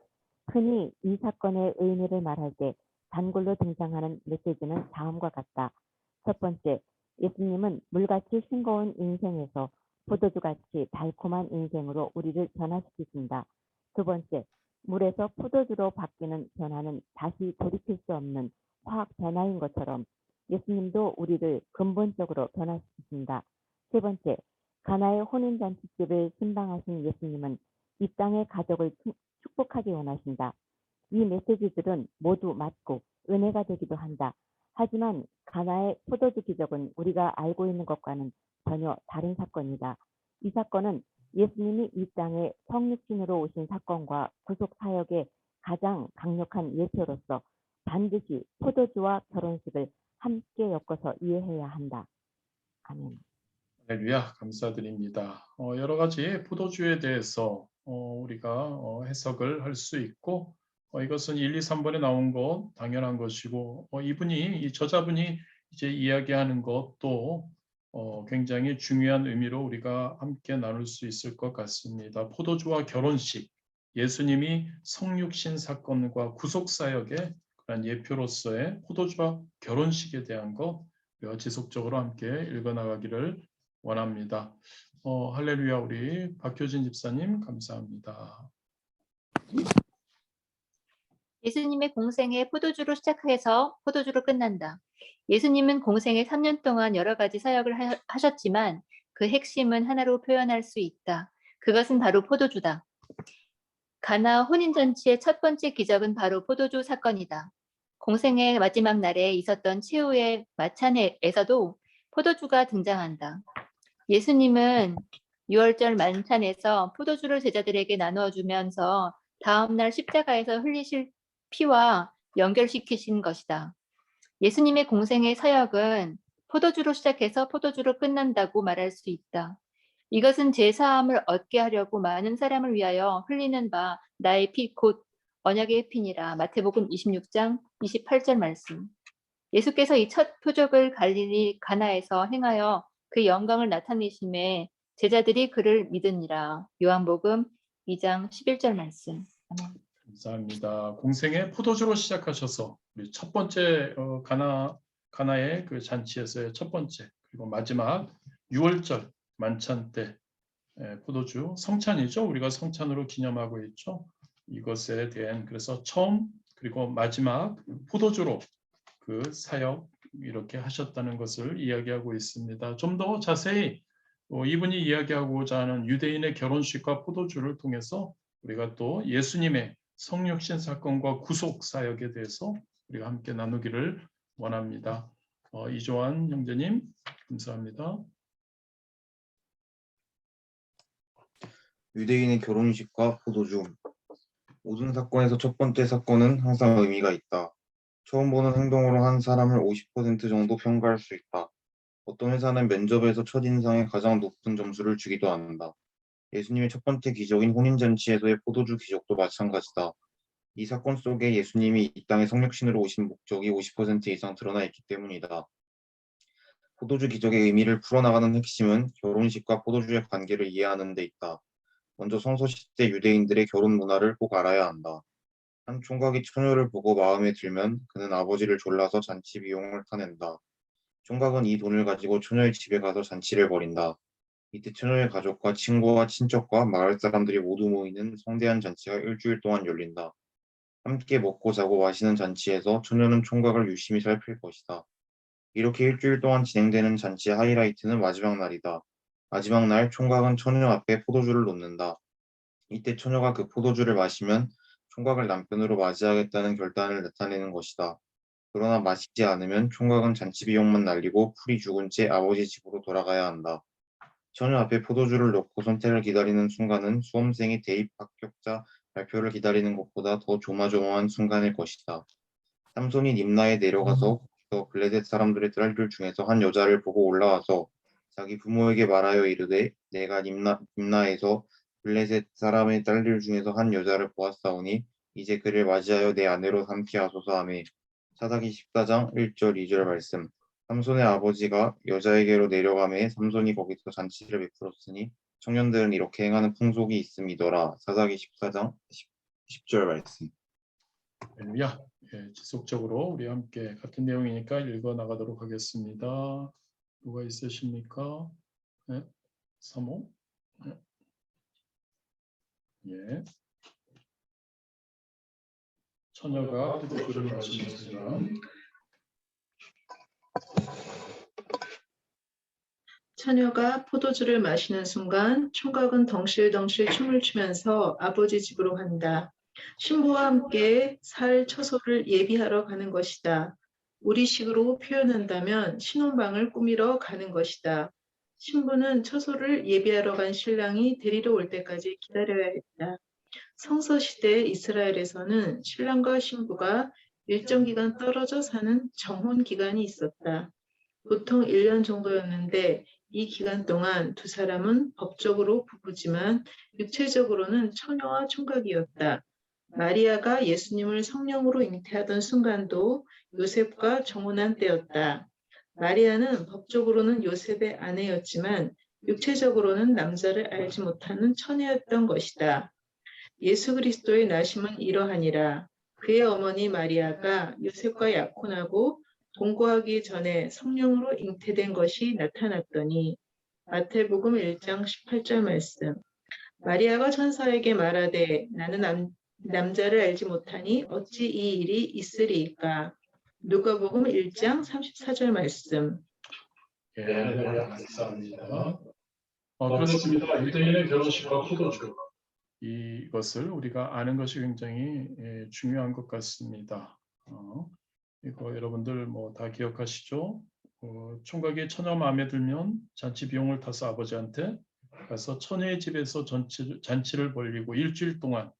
흔히 이 사건의 의미를 말할 때 단골로 등장하는 메시지는 다음과 같다. 첫 번째, 예수님은 물같이 싱거운 인생에서 포도주같이 달콤한 인생으로 우리를 변화시키신다. 두 번째, 물에서 포도주로 바뀌는 변화는 다시 돌이킬 수 없는 화학 변화인 것처럼 예수님도 우리를 근본적으로 변화시키신다. 세 번째, 가나의 혼인잔치집을 신방하신 예수님은 이 땅의 가족을 축복하기 원하신다. 이 메시지들은 모두 맞고 은혜가 되기도 한다. 하지만 가나의 포도주 기적은 우리가 알고 있는 것과는 전혀 다른 사건이다. 이 사건은 예수님이 이 땅에 성육신으로 오신 사건과 구속 사역의 가장 강력한 예표로서 반드시 포도주와 결혼식을 함께 엮어서 이해해야 한다. 아멘. 할렐루야. 감사드립니다. 여러 가지 포도주에 대해서 우리가 해석을 할 수 있고, 이것은 1, 2, 3번에 나온 것 당연한 것이고, 이 저자분이 이제 이야기하는 것도 굉장히 중요한 의미로 우리가 함께 나눌 수 있을 것 같습니다. 포도주와 결혼식, 예수님이 성육신 사건과 구속사역의 그런 예표로서의 포도주와 결혼식에 대한 것 지속적으로 함께 읽어나가기를 원합니다. 할렐루야. 우리 박효진 집사님 감사합니다. 예수님의 공생에 포도주로 시작해서 포도주로 끝난다. 예수님은 공생에 3년 동안 여러 가지 사역을 하셨지만 그 핵심은 하나로 표현할 수 있다. 그것은 바로 포도주다. 가나 혼인잔치의 첫 번째 기적은 바로 포도주 사건이다. 공생의 마지막 날에 있었던 최후의 마찬에서도 포도주가 등장한다. 예수님은 유월절 만찬에서 포도주를 제자들에게 나누어 주면서 다음날 십자가에서 흘리실 피와 연결시키신 것이다. 예수님의 공생의 사역은 포도주로 시작해서 포도주로 끝난다고 말할 수 있다. 이것은 제사함을 얻게 하려고 많은 사람을 위하여 흘리는 바 나의 피 곧 언약의 피니라. 마태복음 26장 28절 말씀. 예수께서 이 첫 표적을 갈릴리 가나에서 행하여 그 영광을 나타내심에 제자들이 그를 믿으니라. 요한복음 2장 11절 말씀. 아멘. 감사합니다. 공생의 포도주로 시작하셔서 우리 첫 번째 가나의 그 잔치에서의 첫 번째, 그리고 마지막 6월절 만찬 때 포도주 성찬이죠. 우리가 성찬으로 기념하고 있죠. 이것에 대한 그래서 처음 그리고 마지막 포도주로 그 사역 이렇게 하셨다는 것을 이야기하고 있습니다. 좀 더 자세히 이분이 이야기하고자 하는 유대인의 결혼식과 포도주를 통해서 우리가 또 예수님의 성육신 사건과 구속 사역에 대해서 우리가 함께 나누기를 원합니다. 이조한 형제님 감사합니다. 유대인의 결혼식과 포도주. 모든 사건에서 첫 번째 사건은 항상 의미가 있다. 처음 보는 행동으로 한 사람을 50% 정도 평가할 수 있다. 어떤 회사는 면접에서 첫인상에 가장 높은 점수를 주기도 한다. 예수님의 첫 번째 기적인 혼인잔치에서의 포도주 기적도 마찬가지다. 이 사건 속에 예수님이 이 땅에 성육신으로 오신 목적이 50% 이상 드러나 있기 때문이다. 포도주 기적의 의미를 풀어나가는 핵심은 결혼식과 포도주의 관계를 이해하는 데 있다. 먼저 성서시대 유대인들의 결혼 문화를 꼭 알아야 한다. 한 총각이 처녀를 보고 마음에 들면 그는 아버지를 졸라서 잔치 비용을 타낸다. 총각은 이 돈을 가지고 처녀의 집에 가서 잔치를 벌인다. 이때 처녀의 가족과 친구와 친척과 마을 사람들이 모두 모이는 성대한 잔치가 일주일 동안 열린다. 함께 먹고 자고 마시는 잔치에서 처녀는 총각을 유심히 살필 것이다. 이렇게 일주일 동안 진행되는 잔치의 하이라이트는 마지막 날이다. 마지막 날 총각은 처녀 앞에 포도주를 놓는다. 이때 처녀가 그 포도주를 마시면 총각을 남편으로 맞이하겠다는 결단을 나타내는 것이다. 그러나 마시지 않으면 총각은 잔치 비용만 날리고 풀이 죽은 채 아버지 집으로 돌아가야 한다. 처녀 앞에 포도주를 놓고 선택을 기다리는 순간은 수험생이 대입 합격자 발표를 기다리는 것보다 더 조마조마한 순간일 것이다. 삼손이 림나에 내려가서 거기서 블레셋 사람들의 딸들 중에서 한 여자를 보고 올라와서 자기 부모에게 말하여 이르되 내가 림나에서 블레셋 사람의 딸들 중에서 한 여자를 보았사오니 이제 그를 맞이하여 내 아내로 삼게 하소서 하며. 사사기 14장 1절 2절 말씀. 삼손의 아버지가 여자에게로 내려가매 삼손이 거기서 잔치를 베풀었으니 청년들은 이렇게 행하는 풍속이 있음이더라. 사사기 14장 10절 말씀. 할렐루야. 지속적으로 우리 함께 같은 내용이니까 읽어 나가도록 하겠습니다. 누가 있으십니까? 네? 3호? 네. 예. 처녀가 포도주를 마시는 순간 처녀가 포도주를 마시는 순간 총각은 덩실덩실 춤을 추면서 아버지 집으로 간다. 신부와 함께 살 처소를 예비하러 가는 것이다. 우리식으로 표현한다면 신혼방을 꾸미러 가는 것이다. 신부는 처소를 예비하러 간 신랑이 데리러 올 때까지 기다려야 했다. 성서시대 이스라엘에서는 신랑과 신부가 일정 기간 떨어져 사는 정혼 기간이 있었다. 보통 1년 정도였는데 이 기간 동안 두 사람은 법적으로 부부지만 육체적으로는 처녀와 총각이었다. 마리아가 예수님을 성령으로 잉태하던 순간도 요셉과 정혼한 때였다. 마리아는 법적으로는 요셉의 아내였지만 육체적으로는 남자를 알지 못하는 처녀였던 것이다. 예수 그리스도의 나심은 이러하니라. 그의 어머니 마리아가 요셉과 약혼하고 동거하기 전에 성령으로 잉태된 것이 나타났더니. 마태복음 1장 18절 말씀. 마리아가 천사에게 말하되 나는 남자를 알지 못하니 어찌 이 일이 있으리이까. 누가복음 1장 34절 말씀. 감사합니다. 그렇습니다. 유대인의 결혼식과 포도주 이것을 우리가 아는 것이 굉장히 중요한 것 같습니다. 이거 여러분들 뭐 다 기억하시죠? 총각이 처녀 마음에 들면 잔치 비용을 타서 아버지한테 가서 처녀의 집에서 잔치를 벌리고 일주일 동안,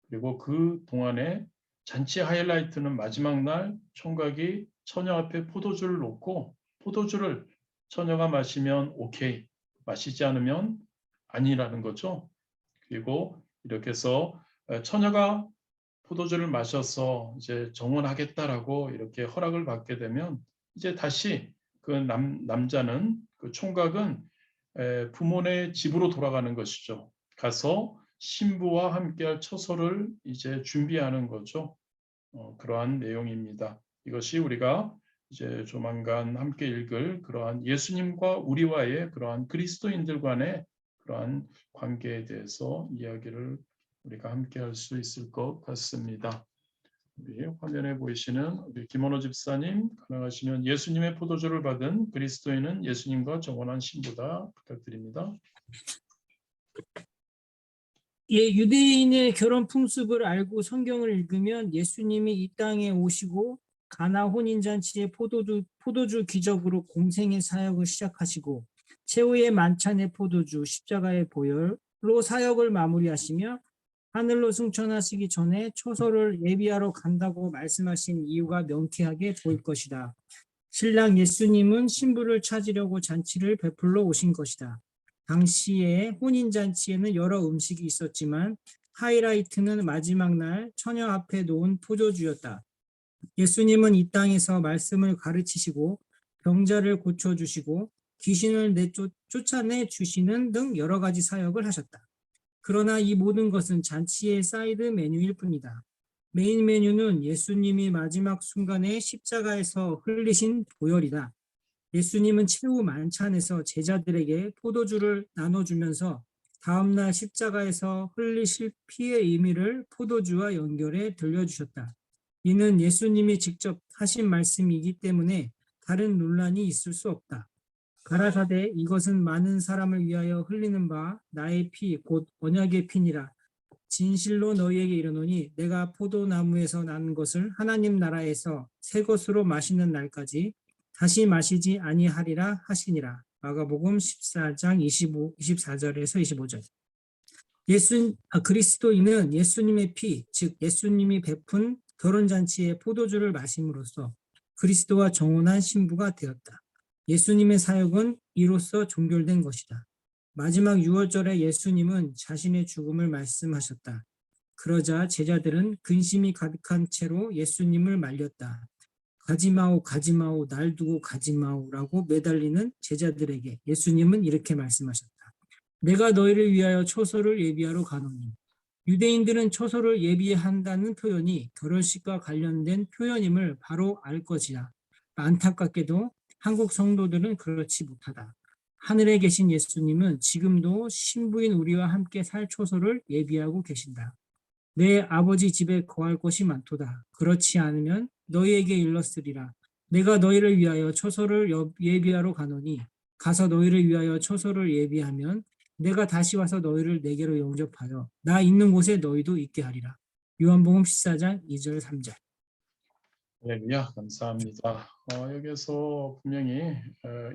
그리고 그 동안에 잔치 하이라이트는 마지막 날 총각이 처녀 앞에 포도주를 놓고 포도주를 처녀가 마시면 오케이, 마시지 않으면 아니라는 거죠. 그리고 이렇게 해서 처녀가 포도주를 마셔서 이제 정혼하겠다라고 이렇게 허락을 받게 되면 이제 다시 그 남자는 그 총각은 부모네 집으로 돌아가는 것이죠. 가서 신부와 함께할 처소를 이제 준비하는 거죠. 그러한 내용입니다. 이것이 우리가 이제 조만간 함께 읽을 그러한 예수님과 우리와의 그러한 그리스도인들 간의 그러한 관계에 대해서 이야기를 우리가 함께 할 수 있을 것 같습니다. 우리 화면에 보이시는 우리 김원호 집사님, 가능하시면 예수님의 포도주를 받은 그리스도인은 예수님과 정혼한 신부다 부탁드립니다. 예, 유대인의 결혼 풍습을 알고 성경을 읽으면 예수님이 이 땅에 오시고 가나 혼인잔치의 포도주 기적으로 공생의 사역을 시작하시고 최후의 만찬의 포도주 십자가의 보혈로 사역을 마무리하시며 하늘로 승천하시기 전에 초소를 예비하러 간다고 말씀하신 이유가 명쾌하게 보일 것이다. 신랑 예수님은 신부를 찾으려고 잔치를 베풀러 오신 것이다. 당시에 혼인잔치에는 여러 음식이 있었지만 하이라이트는 마지막 날 처녀 앞에 놓은 포도주였다. 예수님은 이 땅에서 말씀을 가르치시고 병자를 고쳐주시고 귀신을 쫓아내 주시는 등 여러 가지 사역을 하셨다. 그러나 이 모든 것은 잔치의 사이드 메뉴일 뿐이다. 메인 메뉴는 예수님이 마지막 순간에 십자가에서 흘리신 보혈이다. 예수님은 최후 만찬에서 제자들에게 포도주를 나눠주면서 다음날 십자가에서 흘리실 피의 의미를 포도주와 연결해 들려주셨다. 이는 예수님이 직접 하신 말씀이기 때문에 다른 논란이 있을 수 없다. 가라사대 이것은 많은 사람을 위하여 흘리는 바 나의 피 곧 언약의 피니라. 진실로 너희에게 이르노니 내가 포도나무에서 난 것을 하나님 나라에서 새 것으로 마시는 날까지 다시 마시지 아니하리라 하시니라. 마가복음 14장 24절에서 25절. 그리스도인은 예수님의 피, 즉 예수님이 베푼 결혼잔치의 포도주를 마심으로써 그리스도와 정혼한 신부가 되었다. 예수님의 사역은 이로써 종결된 것이다. 마지막 유월절에 예수님은 자신의 죽음을 말씀하셨다. 그러자 제자들은 근심이 가득한 채로 예수님을 말렸다. 가지마오 가지마오 날 두고 가지마오라고 매달리는 제자들에게 예수님은 이렇게 말씀하셨다. 내가 너희를 위하여 초소를 예비하러 가노니. 유대인들은 초소를 예비한다는 표현이 결혼식과 관련된 표현임을 바로 알 것이다. 안타깝게도 한국 성도들은 그렇지 못하다. 하늘에 계신 예수님은 지금도 신부인 우리와 함께 살 초소를 예비하고 계신다. 내 아버지 집에 거할 곳이 많도다. 그렇지 않으면 너희에게 일렀으리라. 내가 너희를 위하여 초소를 예비하러 가노니 가서 너희를 위하여 초소를 예비하면 내가 다시 와서 너희를 내게로 영접하여 나 있는 곳에 너희도 있게 하리라. 요한복음 14장 2절 3절. 할렐루야, 감사합니다. 여기서 분명히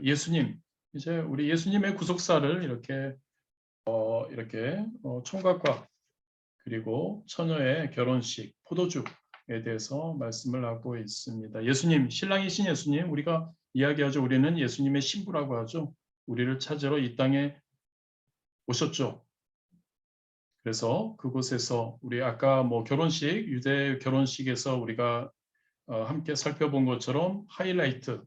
예수님, 이제 우리 예수님의 구속사를 이렇게 총각과 그리고 처녀의 결혼식, 포도주에 대해서 말씀을 하고 있습니다. 예수님, 신랑이신 예수님, 우리가 이야기하죠. 우리는 예수님의 신부라고 하죠. 우리를 찾으러 이 땅에 오셨죠. 그래서 그곳에서 우리 아까 결혼식, 유대 결혼식에서 우리가 함께 살펴본 것처럼 하이라이트,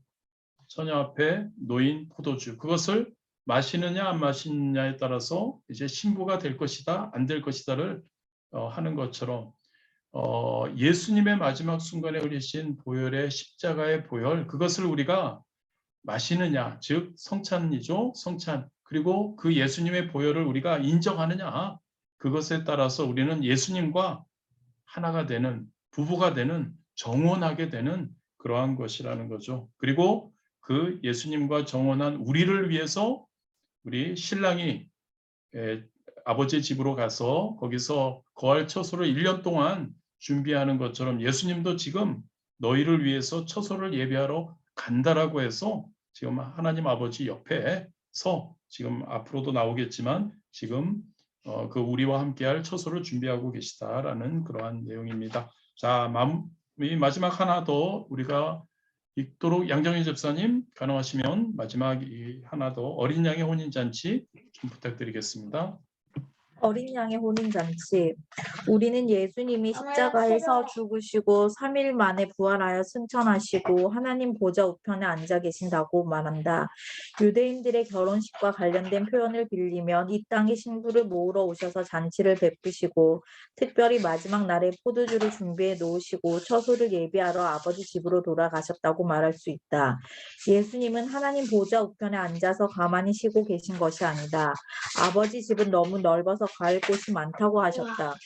처녀 앞에 놓인 포도주, 그것을 마시느냐 안 마시느냐에 따라서 이제 신부가 될 것이다, 안 될 것이다를 하는 것처럼 예수님의 마지막 순간에 흘리신 보혈의 십자가의 보혈, 그것을 우리가 마시느냐, 즉 성찬이죠, 성찬. 그리고 그 예수님의 보혈을 우리가 인정하느냐, 그것에 따라서 우리는 예수님과 하나가 되는, 부부가 되는, 정혼하게 되는 그러한 것이라는 거죠. 그리고 그 예수님과 정혼한 우리를 위해서 우리 신랑이 아버지의 집으로 가서 거기서 거할 처소를 1년 동안 준비하는 것처럼 예수님도 지금 너희를 위해서 처소를 예비하러 간다라고 해서 지금 하나님 아버지 옆에서 지금 앞으로도 나오겠지만 지금 그 우리와 함께할 처소를 준비하고 계시다라는 그러한 내용입니다. 자, 이 마지막 하나 더 우리가 읽도록 양정희 집사님 가능하시면 마지막 이 하나 더 어린 양의 혼인잔치 좀 부탁드리겠습니다. 어린 양의 혼인잔치. 우리는 예수님이 십자가에서 죽으시고 3일 만에 부활하여 승천하시고 하나님 보좌 우편에 앉아 계신다고 말한다. 유대인들의 결혼식과 관련된 표현을 빌리면 이 땅에 신부를 모으러 오셔서 잔치를 베푸시고 특별히 마지막 날에 포도주를 준비해 놓으시고 처소를 예비하러 아버지 집으로 돌아가셨다고 말할 수 있다. 예수님은 하나님 보좌 우편에 앉아서 가만히 쉬고 계신 것이 아니다. 아버지 집은 너무 넓어서 갈 곳이 많다고 하셨다.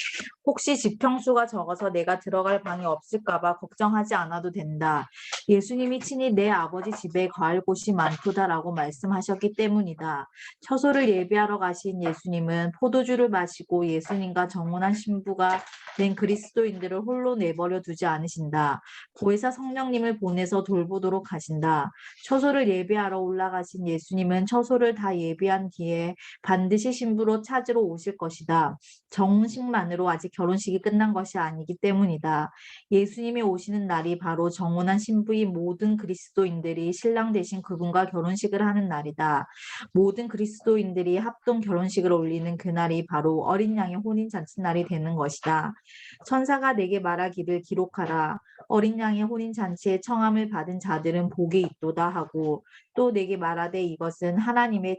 혹시 지평수가 적어서 내가 들어갈 방이 없을까 봐 걱정하지 않아도 된다. 예수님이 친히 내 아버지 집에 갈 곳이 많도다라고 말씀하셨기 때문이다. 처소를 예비하러 가신 예수님은 포도주를 마시고 예수님과 정혼한 신부가 된 그리스도인들을 홀로 내버려 두지 않으신다. 보혜사 성령님을 보내서 돌보도록 하신다. 처소를 예비하러 올라가신 예수님은 처소를 다 예비한 뒤에 반드시 신부로 찾으러 오실 것이다. 정혼식만으로 아직 결혼식이 끝난 것이 아니기 때문이다. 예수님이 오시는 날이 바로 정혼한 신부인 모든 그리스도인들이 신랑 되신 그분과 결혼식을 하는 날이다. 모든 그리스도인들이 합동 결혼식을 올리는 그날이 바로 어린 양의 혼인 잔치날이 되는 것이다. 천사가 내게 말하기를 기록하라. 어린 양의 혼인 잔치에 청함을 받은 자들은 복이 있도다 하고 또 내게 말하되 이것은 하나님의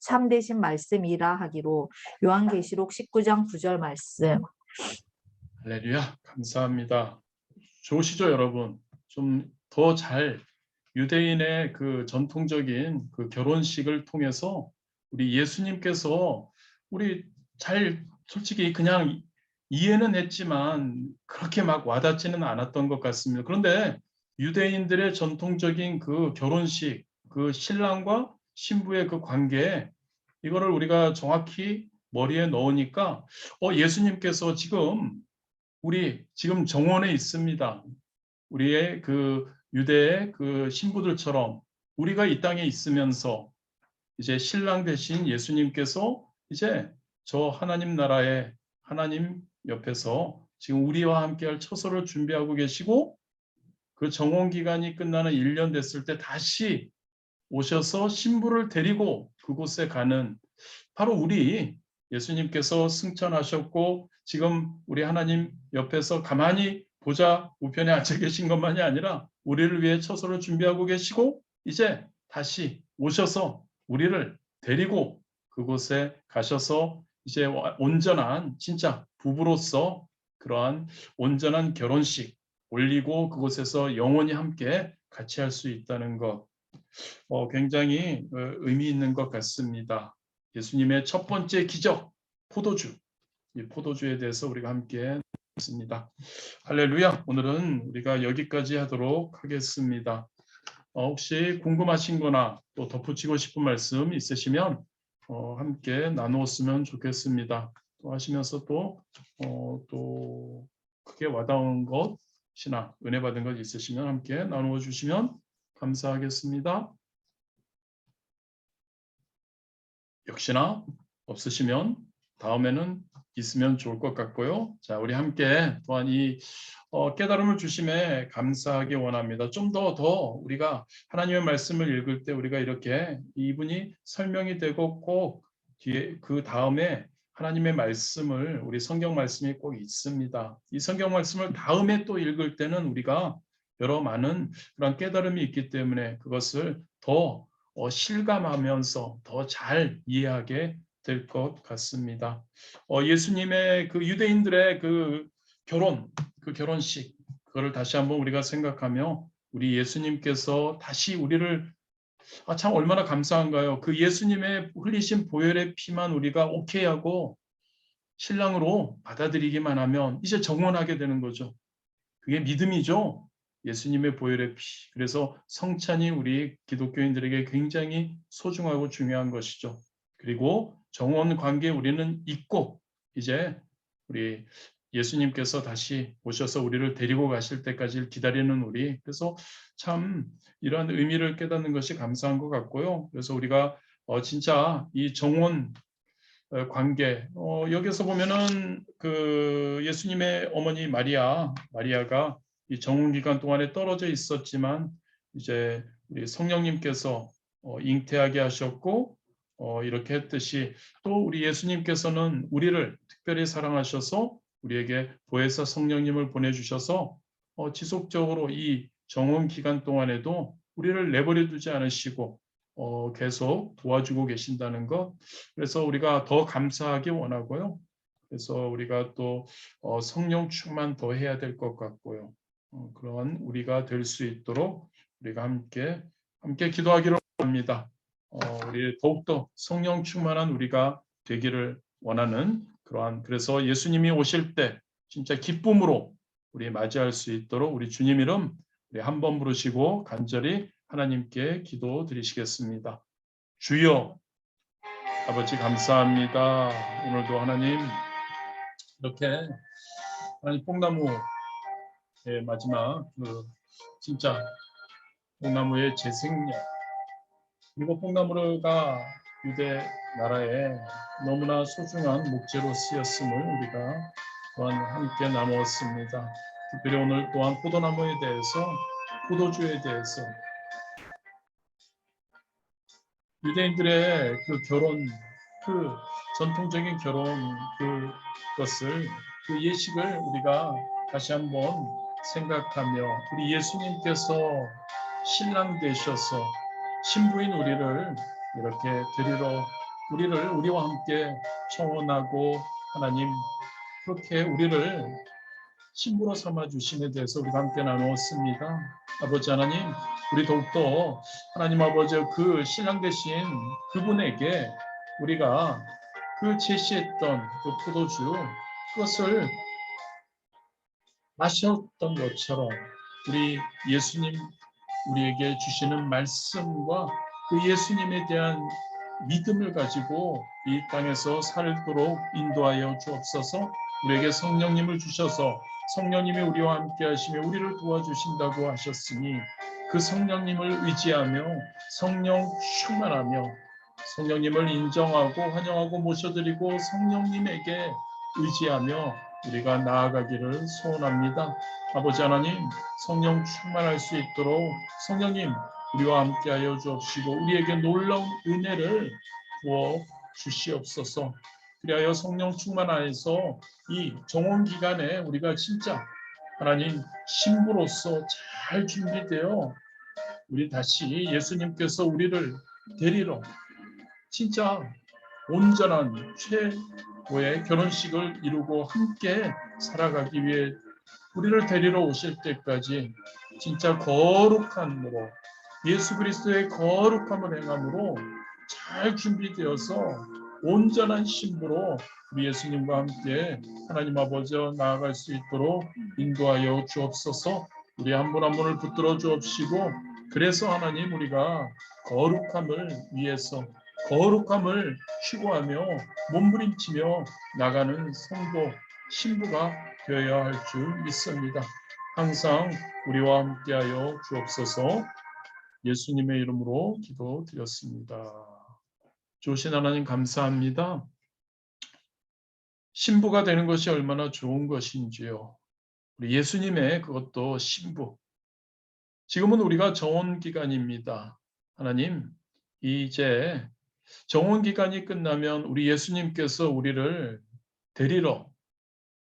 참되신 말씀이라 하기로. 요한계시록 19장 9절 말씀. 할렐루야, 감사합니다. 좋으시죠, 여러분? 좀 더 잘 유대인의 그 전통적인 그 결혼식을 통해서 우리 예수님께서 우리 잘 솔직히 그냥 이해는 했지만 그렇게 막 와닿지는 않았던 것 같습니다. 그런데 유대인들의 전통적인 그 결혼식, 그 신랑과 신부의 그 관계, 이거를 우리가 정확히 머리에 넣으니까 예수님께서 우리 지금 정원에 있습니다. 우리의 그 유대의 그 신부들처럼 우리가 이 땅에 있으면서 이제 신랑 되신 예수님께서 이제 저 하나님 나라의 하나님 옆에서 지금 우리와 함께할 처소를 준비하고 계시고 그 정원 기간이 끝나는 1년 됐을 때 다시 오셔서 신부를 데리고 그곳에 가는 바로 우리 예수님께서 승천하셨고 지금 우리 하나님 옆에서 가만히 보좌 우편에 앉아 계신 것만이 아니라 우리를 위해 처소를 준비하고 계시고 이제 다시 오셔서 우리를 데리고 그곳에 가셔서 이제 온전한 진짜 부부로서 그러한 온전한 결혼식 올리고 그곳에서 영원히 함께 같이 할 수 있다는 것 굉장히 의미 있는 것 같습니다. 예수님의 첫 번째 기적, 포도주. 이 포도주에 대해서 우리가 함께 했습니다. 할렐루야. 오늘은 우리가 여기까지 하도록 하겠습니다. 혹시 궁금하신 거나 또 덧붙이고 싶은 말씀 있으시면 함께 나누었으면 좋겠습니다. 또 하시면서 또 크게 와닿은 것이나 은혜 받은 것 있으시면 함께 나누어 주시면 감사하겠습니다. 역시나 없으시면 다음에는 있으면 좋을 것 같고요. 자, 우리 함께 또한 이 깨달음을 주심에 감사하기 원합니다. 좀 더 우리가 하나님의 말씀을 읽을 때 우리가 이렇게 이분이 설명이 되고 꼭 뒤에 그 다음에 하나님의 말씀을 우리 성경 말씀이 꼭 있습니다. 이 성경 말씀을 다음에 또 읽을 때는 우리가 여러 많은 그런 깨달음이 있기 때문에 그것을 더 실감하면서 더 잘 이해하게 될 것 같습니다. 예수님의 그 유대인들의 그 결혼식, 그거를 다시 한번 우리가 생각하며 우리 예수님께서 다시 우리를 참 얼마나 감사한가요? 그 예수님의 흘리신 보혈의 피만 우리가 오케이 하고 신랑으로 받아들이기만 하면 이제 정혼하게 되는 거죠. 그게 믿음이죠. 예수님의 보혈의 피. 그래서 성찬이 우리 기독교인들에게 굉장히 소중하고 중요한 것이죠. 그리고 정원 관계에 우리는 있고 이제 우리 예수님께서 다시 오셔서 우리를 데리고 가실 때까지 기다리는 우리. 그래서 참 이러한 의미를 깨닫는 것이 감사한 것 같고요. 그래서 우리가 진짜 이 정원 관계. 여기서 보면은 그 예수님의 어머니 마리아가 이 정혼 기간 동안에 떨어져 있었지만 이제 우리 성령님께서 잉태하게 하셨고 이렇게 했듯이 또 우리 예수님께서는 우리를 특별히 사랑하셔서 우리에게 보혜사 성령님을 보내주셔서 지속적으로 이 정혼 기간 동안에도 우리를 내버려 두지 않으시고 계속 도와주고 계신다는 것. 그래서 우리가 더 감사하기 원하고요. 그래서 우리가 또 성령 충만 더 해야 될 것 같고요. 그런 우리가 될 수 있도록 우리가 함께 기도하기를 원합니다. 우리 더욱더 성령 충만한 우리가 되기를 원하는 그래서 예수님이 오실 때 진짜 기쁨으로 우리 맞이할 수 있도록 우리 주님 이름 우리 한번 부르시고 간절히 하나님께 기도 드리시겠습니다. 주여, 아버지 감사합니다. 오늘도 하나님 이렇게 하나님 뽕나무의 마지막 진짜 뽕나무의 재생력, 그리고 뽕나무가 유대 나라에 너무나 소중한 목재로 쓰였음을 우리가 또한 함께 나누었습니다. 특별히 오늘 또한 포도나무에 대해서, 포도주에 대해서 유대인들의 그 결혼, 그 전통적인 결혼 그것을 그 예식을 우리가 다시 한번 생각하며 우리 예수님께서 신랑 되셔서 신부인 우리를 이렇게 데리러 우리와 함께 청혼하고 하나님 그렇게 우리를 신부로 삼아 주심에 대해서 우리가 함께 나누었습니다. 아버지 하나님, 우리 더욱더 하나님 아버지 그 신랑 되신 그분에게 우리가 그 제시했던 그 포도주 그것을 마셨던 것처럼 우리 예수님 우리에게 주시는 말씀과 그 예수님에 대한 믿음을 가지고 이 땅에서 살도록 인도하여 주옵소서. 우리에게 성령님을 주셔서 성령님이 우리와 함께 하시며 우리를 도와주신다고 하셨으니 그 성령님을 의지하며 성령 충만하며 성령님을 인정하고 환영하고 모셔드리고 성령님에게 의지하며 우리가 나아가기를 소원합니다. 아버지 하나님, 성령 충만할 수 있도록 성령님 우리와 함께하여 주옵시고 우리에게 놀라운 은혜를 부어 주시옵소서. 그리하여 성령 충만하여서 이 정원 기간에 우리가 진짜 하나님 신부로서 잘 준비되어 우리 다시 예수님께서 우리를 데리러 진짜 온전한 최고의 결혼식을 이루고 함께 살아가기 위해 우리를 데리러 오실 때까지 진짜 거룩함으로 예수 그리스도의 거룩함을 행함으로 잘 준비되어서 온전한 신부로 우리 예수님과 함께 하나님 아버지 나아갈 수 있도록 인도하여 주옵소서. 우리 한 분 한 분을 붙들어 주옵시고 그래서 하나님 우리가 거룩함을 위해서 거룩함을 추구하며 몸부림치며 나가는 성도 신부가 되어야 할 줄 믿습니다. 항상 우리와 함께하여 주옵소서. 예수님의 이름으로 기도드렸습니다. 좋으신 하나님 감사합니다. 신부가 되는 것이 얼마나 좋은 것인지요. 우리 예수님의 그것도 신부. 지금은 우리가 정혼 기간입니다. 하나님, 이제 정혼 기간이 끝나면 우리 예수님께서 우리를 데리러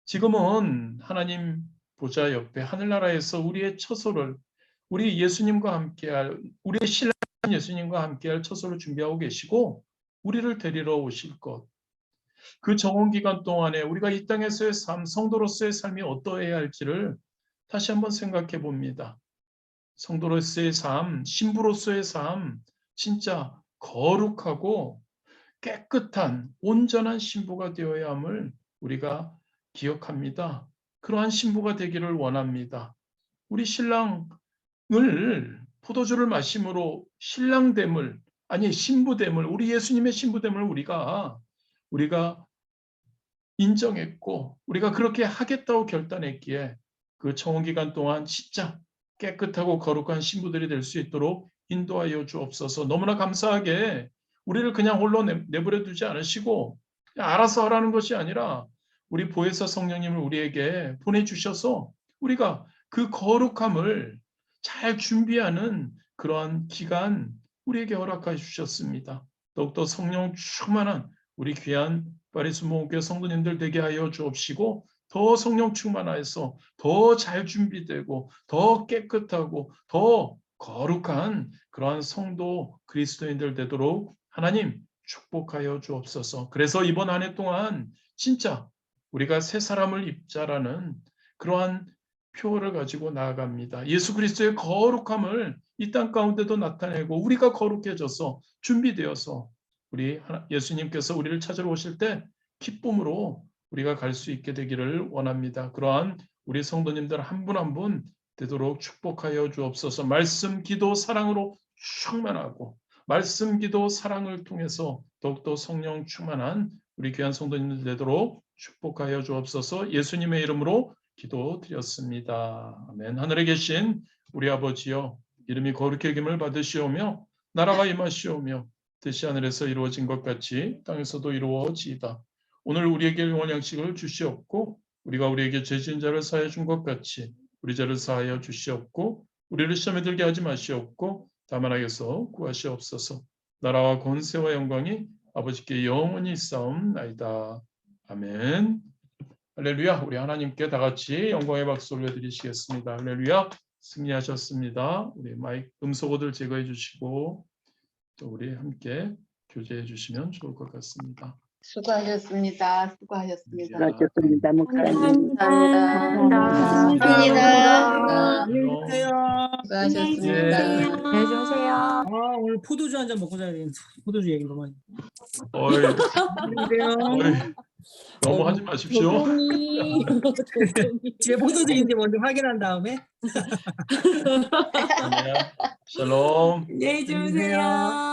지금은 하나님 보좌 옆에 하늘나라에서 우리의 처소를 우리 예수님과 함께할 우리의 신랑 예수님과 함께할 처소를 준비하고 계시고 우리를 데리러 오실 것. 그 정혼 기간 동안에 우리가 이 땅에서의 삶, 성도로서의 삶이 어떠해야 할지를 다시 한번 생각해 봅니다. 성도로서의 삶, 신부로서의 삶, 진짜 거룩하고 깨끗한 온전한 신부가 되어야 함을 우리가 기억합니다. 그러한 신부가 되기를 원합니다. 우리 신랑을 포도주를 마심으로 신랑됨을 아니 신부됨을 우리 예수님의 신부됨을 우리가 인정했고 우리가 그렇게 하겠다고 결단했기에 그 청혼 기간 동안 진짜 깨끗하고 거룩한 신부들이 될 수 있도록 인도하여 주옵소서. 너무나 감사하게 우리를 그냥 홀로 내버려 두지 않으시고 알아서 하라는 것이 아니라 우리 보혜사 성령님을 우리에게 보내주셔서 우리가 그 거룩함을 잘 준비하는 그러한 기간 우리에게 허락해 주셨습니다. 더욱더 성령 충만한 우리 귀한 파리수목교회 성도님들 되게 하여 주옵시고 더 성령 충만하여서 더 잘 준비되고 더 깨끗하고 더 거룩한 그러한 성도 그리스도인들 되도록 하나님 축복하여 주옵소서. 그래서 이번 한 해 동안 진짜 우리가 새 사람을 입자라는 그러한 표를 가지고 나아갑니다. 예수 그리스도의 거룩함을 이 땅 가운데도 나타내고 우리가 거룩해져서 준비되어서 우리 예수님께서 우리를 찾으러 오실 때 기쁨으로 우리가 갈 수 있게 되기를 원합니다. 그러한 우리 성도님들 한 분 한 분 되도록 축복하여 주옵소서. 말씀, 기도, 사랑으로 충만하고 말씀, 기도, 사랑을 통해서 더욱더 성령 충만한 우리 귀한 성도님들 되도록 축복하여 주옵소서. 예수님의 이름으로 기도드렸습니다. 아멘. 하늘에 계신 우리 아버지여, 이름이 거룩히 여김을 받으시오며 나라가 임하시오며 뜻이 하늘에서 이루어진 것 같이 땅에서도 이루어지이다. 오늘 우리에게 영원 양식을 주시옵고 우리가 우리에게 죄 지은 자를 사하여 준 것 같이 우리 죄를 사하여 주시옵고 우리를 시험에 들게 하지 마시옵고 다만 악에서 구하시옵소서. 나라와 권세와 영광이 아버지께 영원히 있사옵나이다. 아멘. 할렐루야. 우리 하나님께 다 같이 영광의 박수 올려드리시겠습니다. 할렐루야. 승리하셨습니다. 우리 마이크 음소거들 제거해 주시고 또 우리 함께 교제해 주시면 좋을 것 같습니다. 수고하셨습니다. 수고하셨습니다. 수고하셨습니다. 목사님. 감사합니다. 안녕히 계세요. 수고하셨습니다. 안녕히 주무세요. 아, 오늘 포도주 한 잔 먹고 자야 되겠네. 포도주 얘기 너무 많이. 어이, 안녕히 계세요. 어이, 너무 하지 마십시오. 제 포도주인지 먼저 확인한 다음에. 샬롬. 안녕히 주무세요.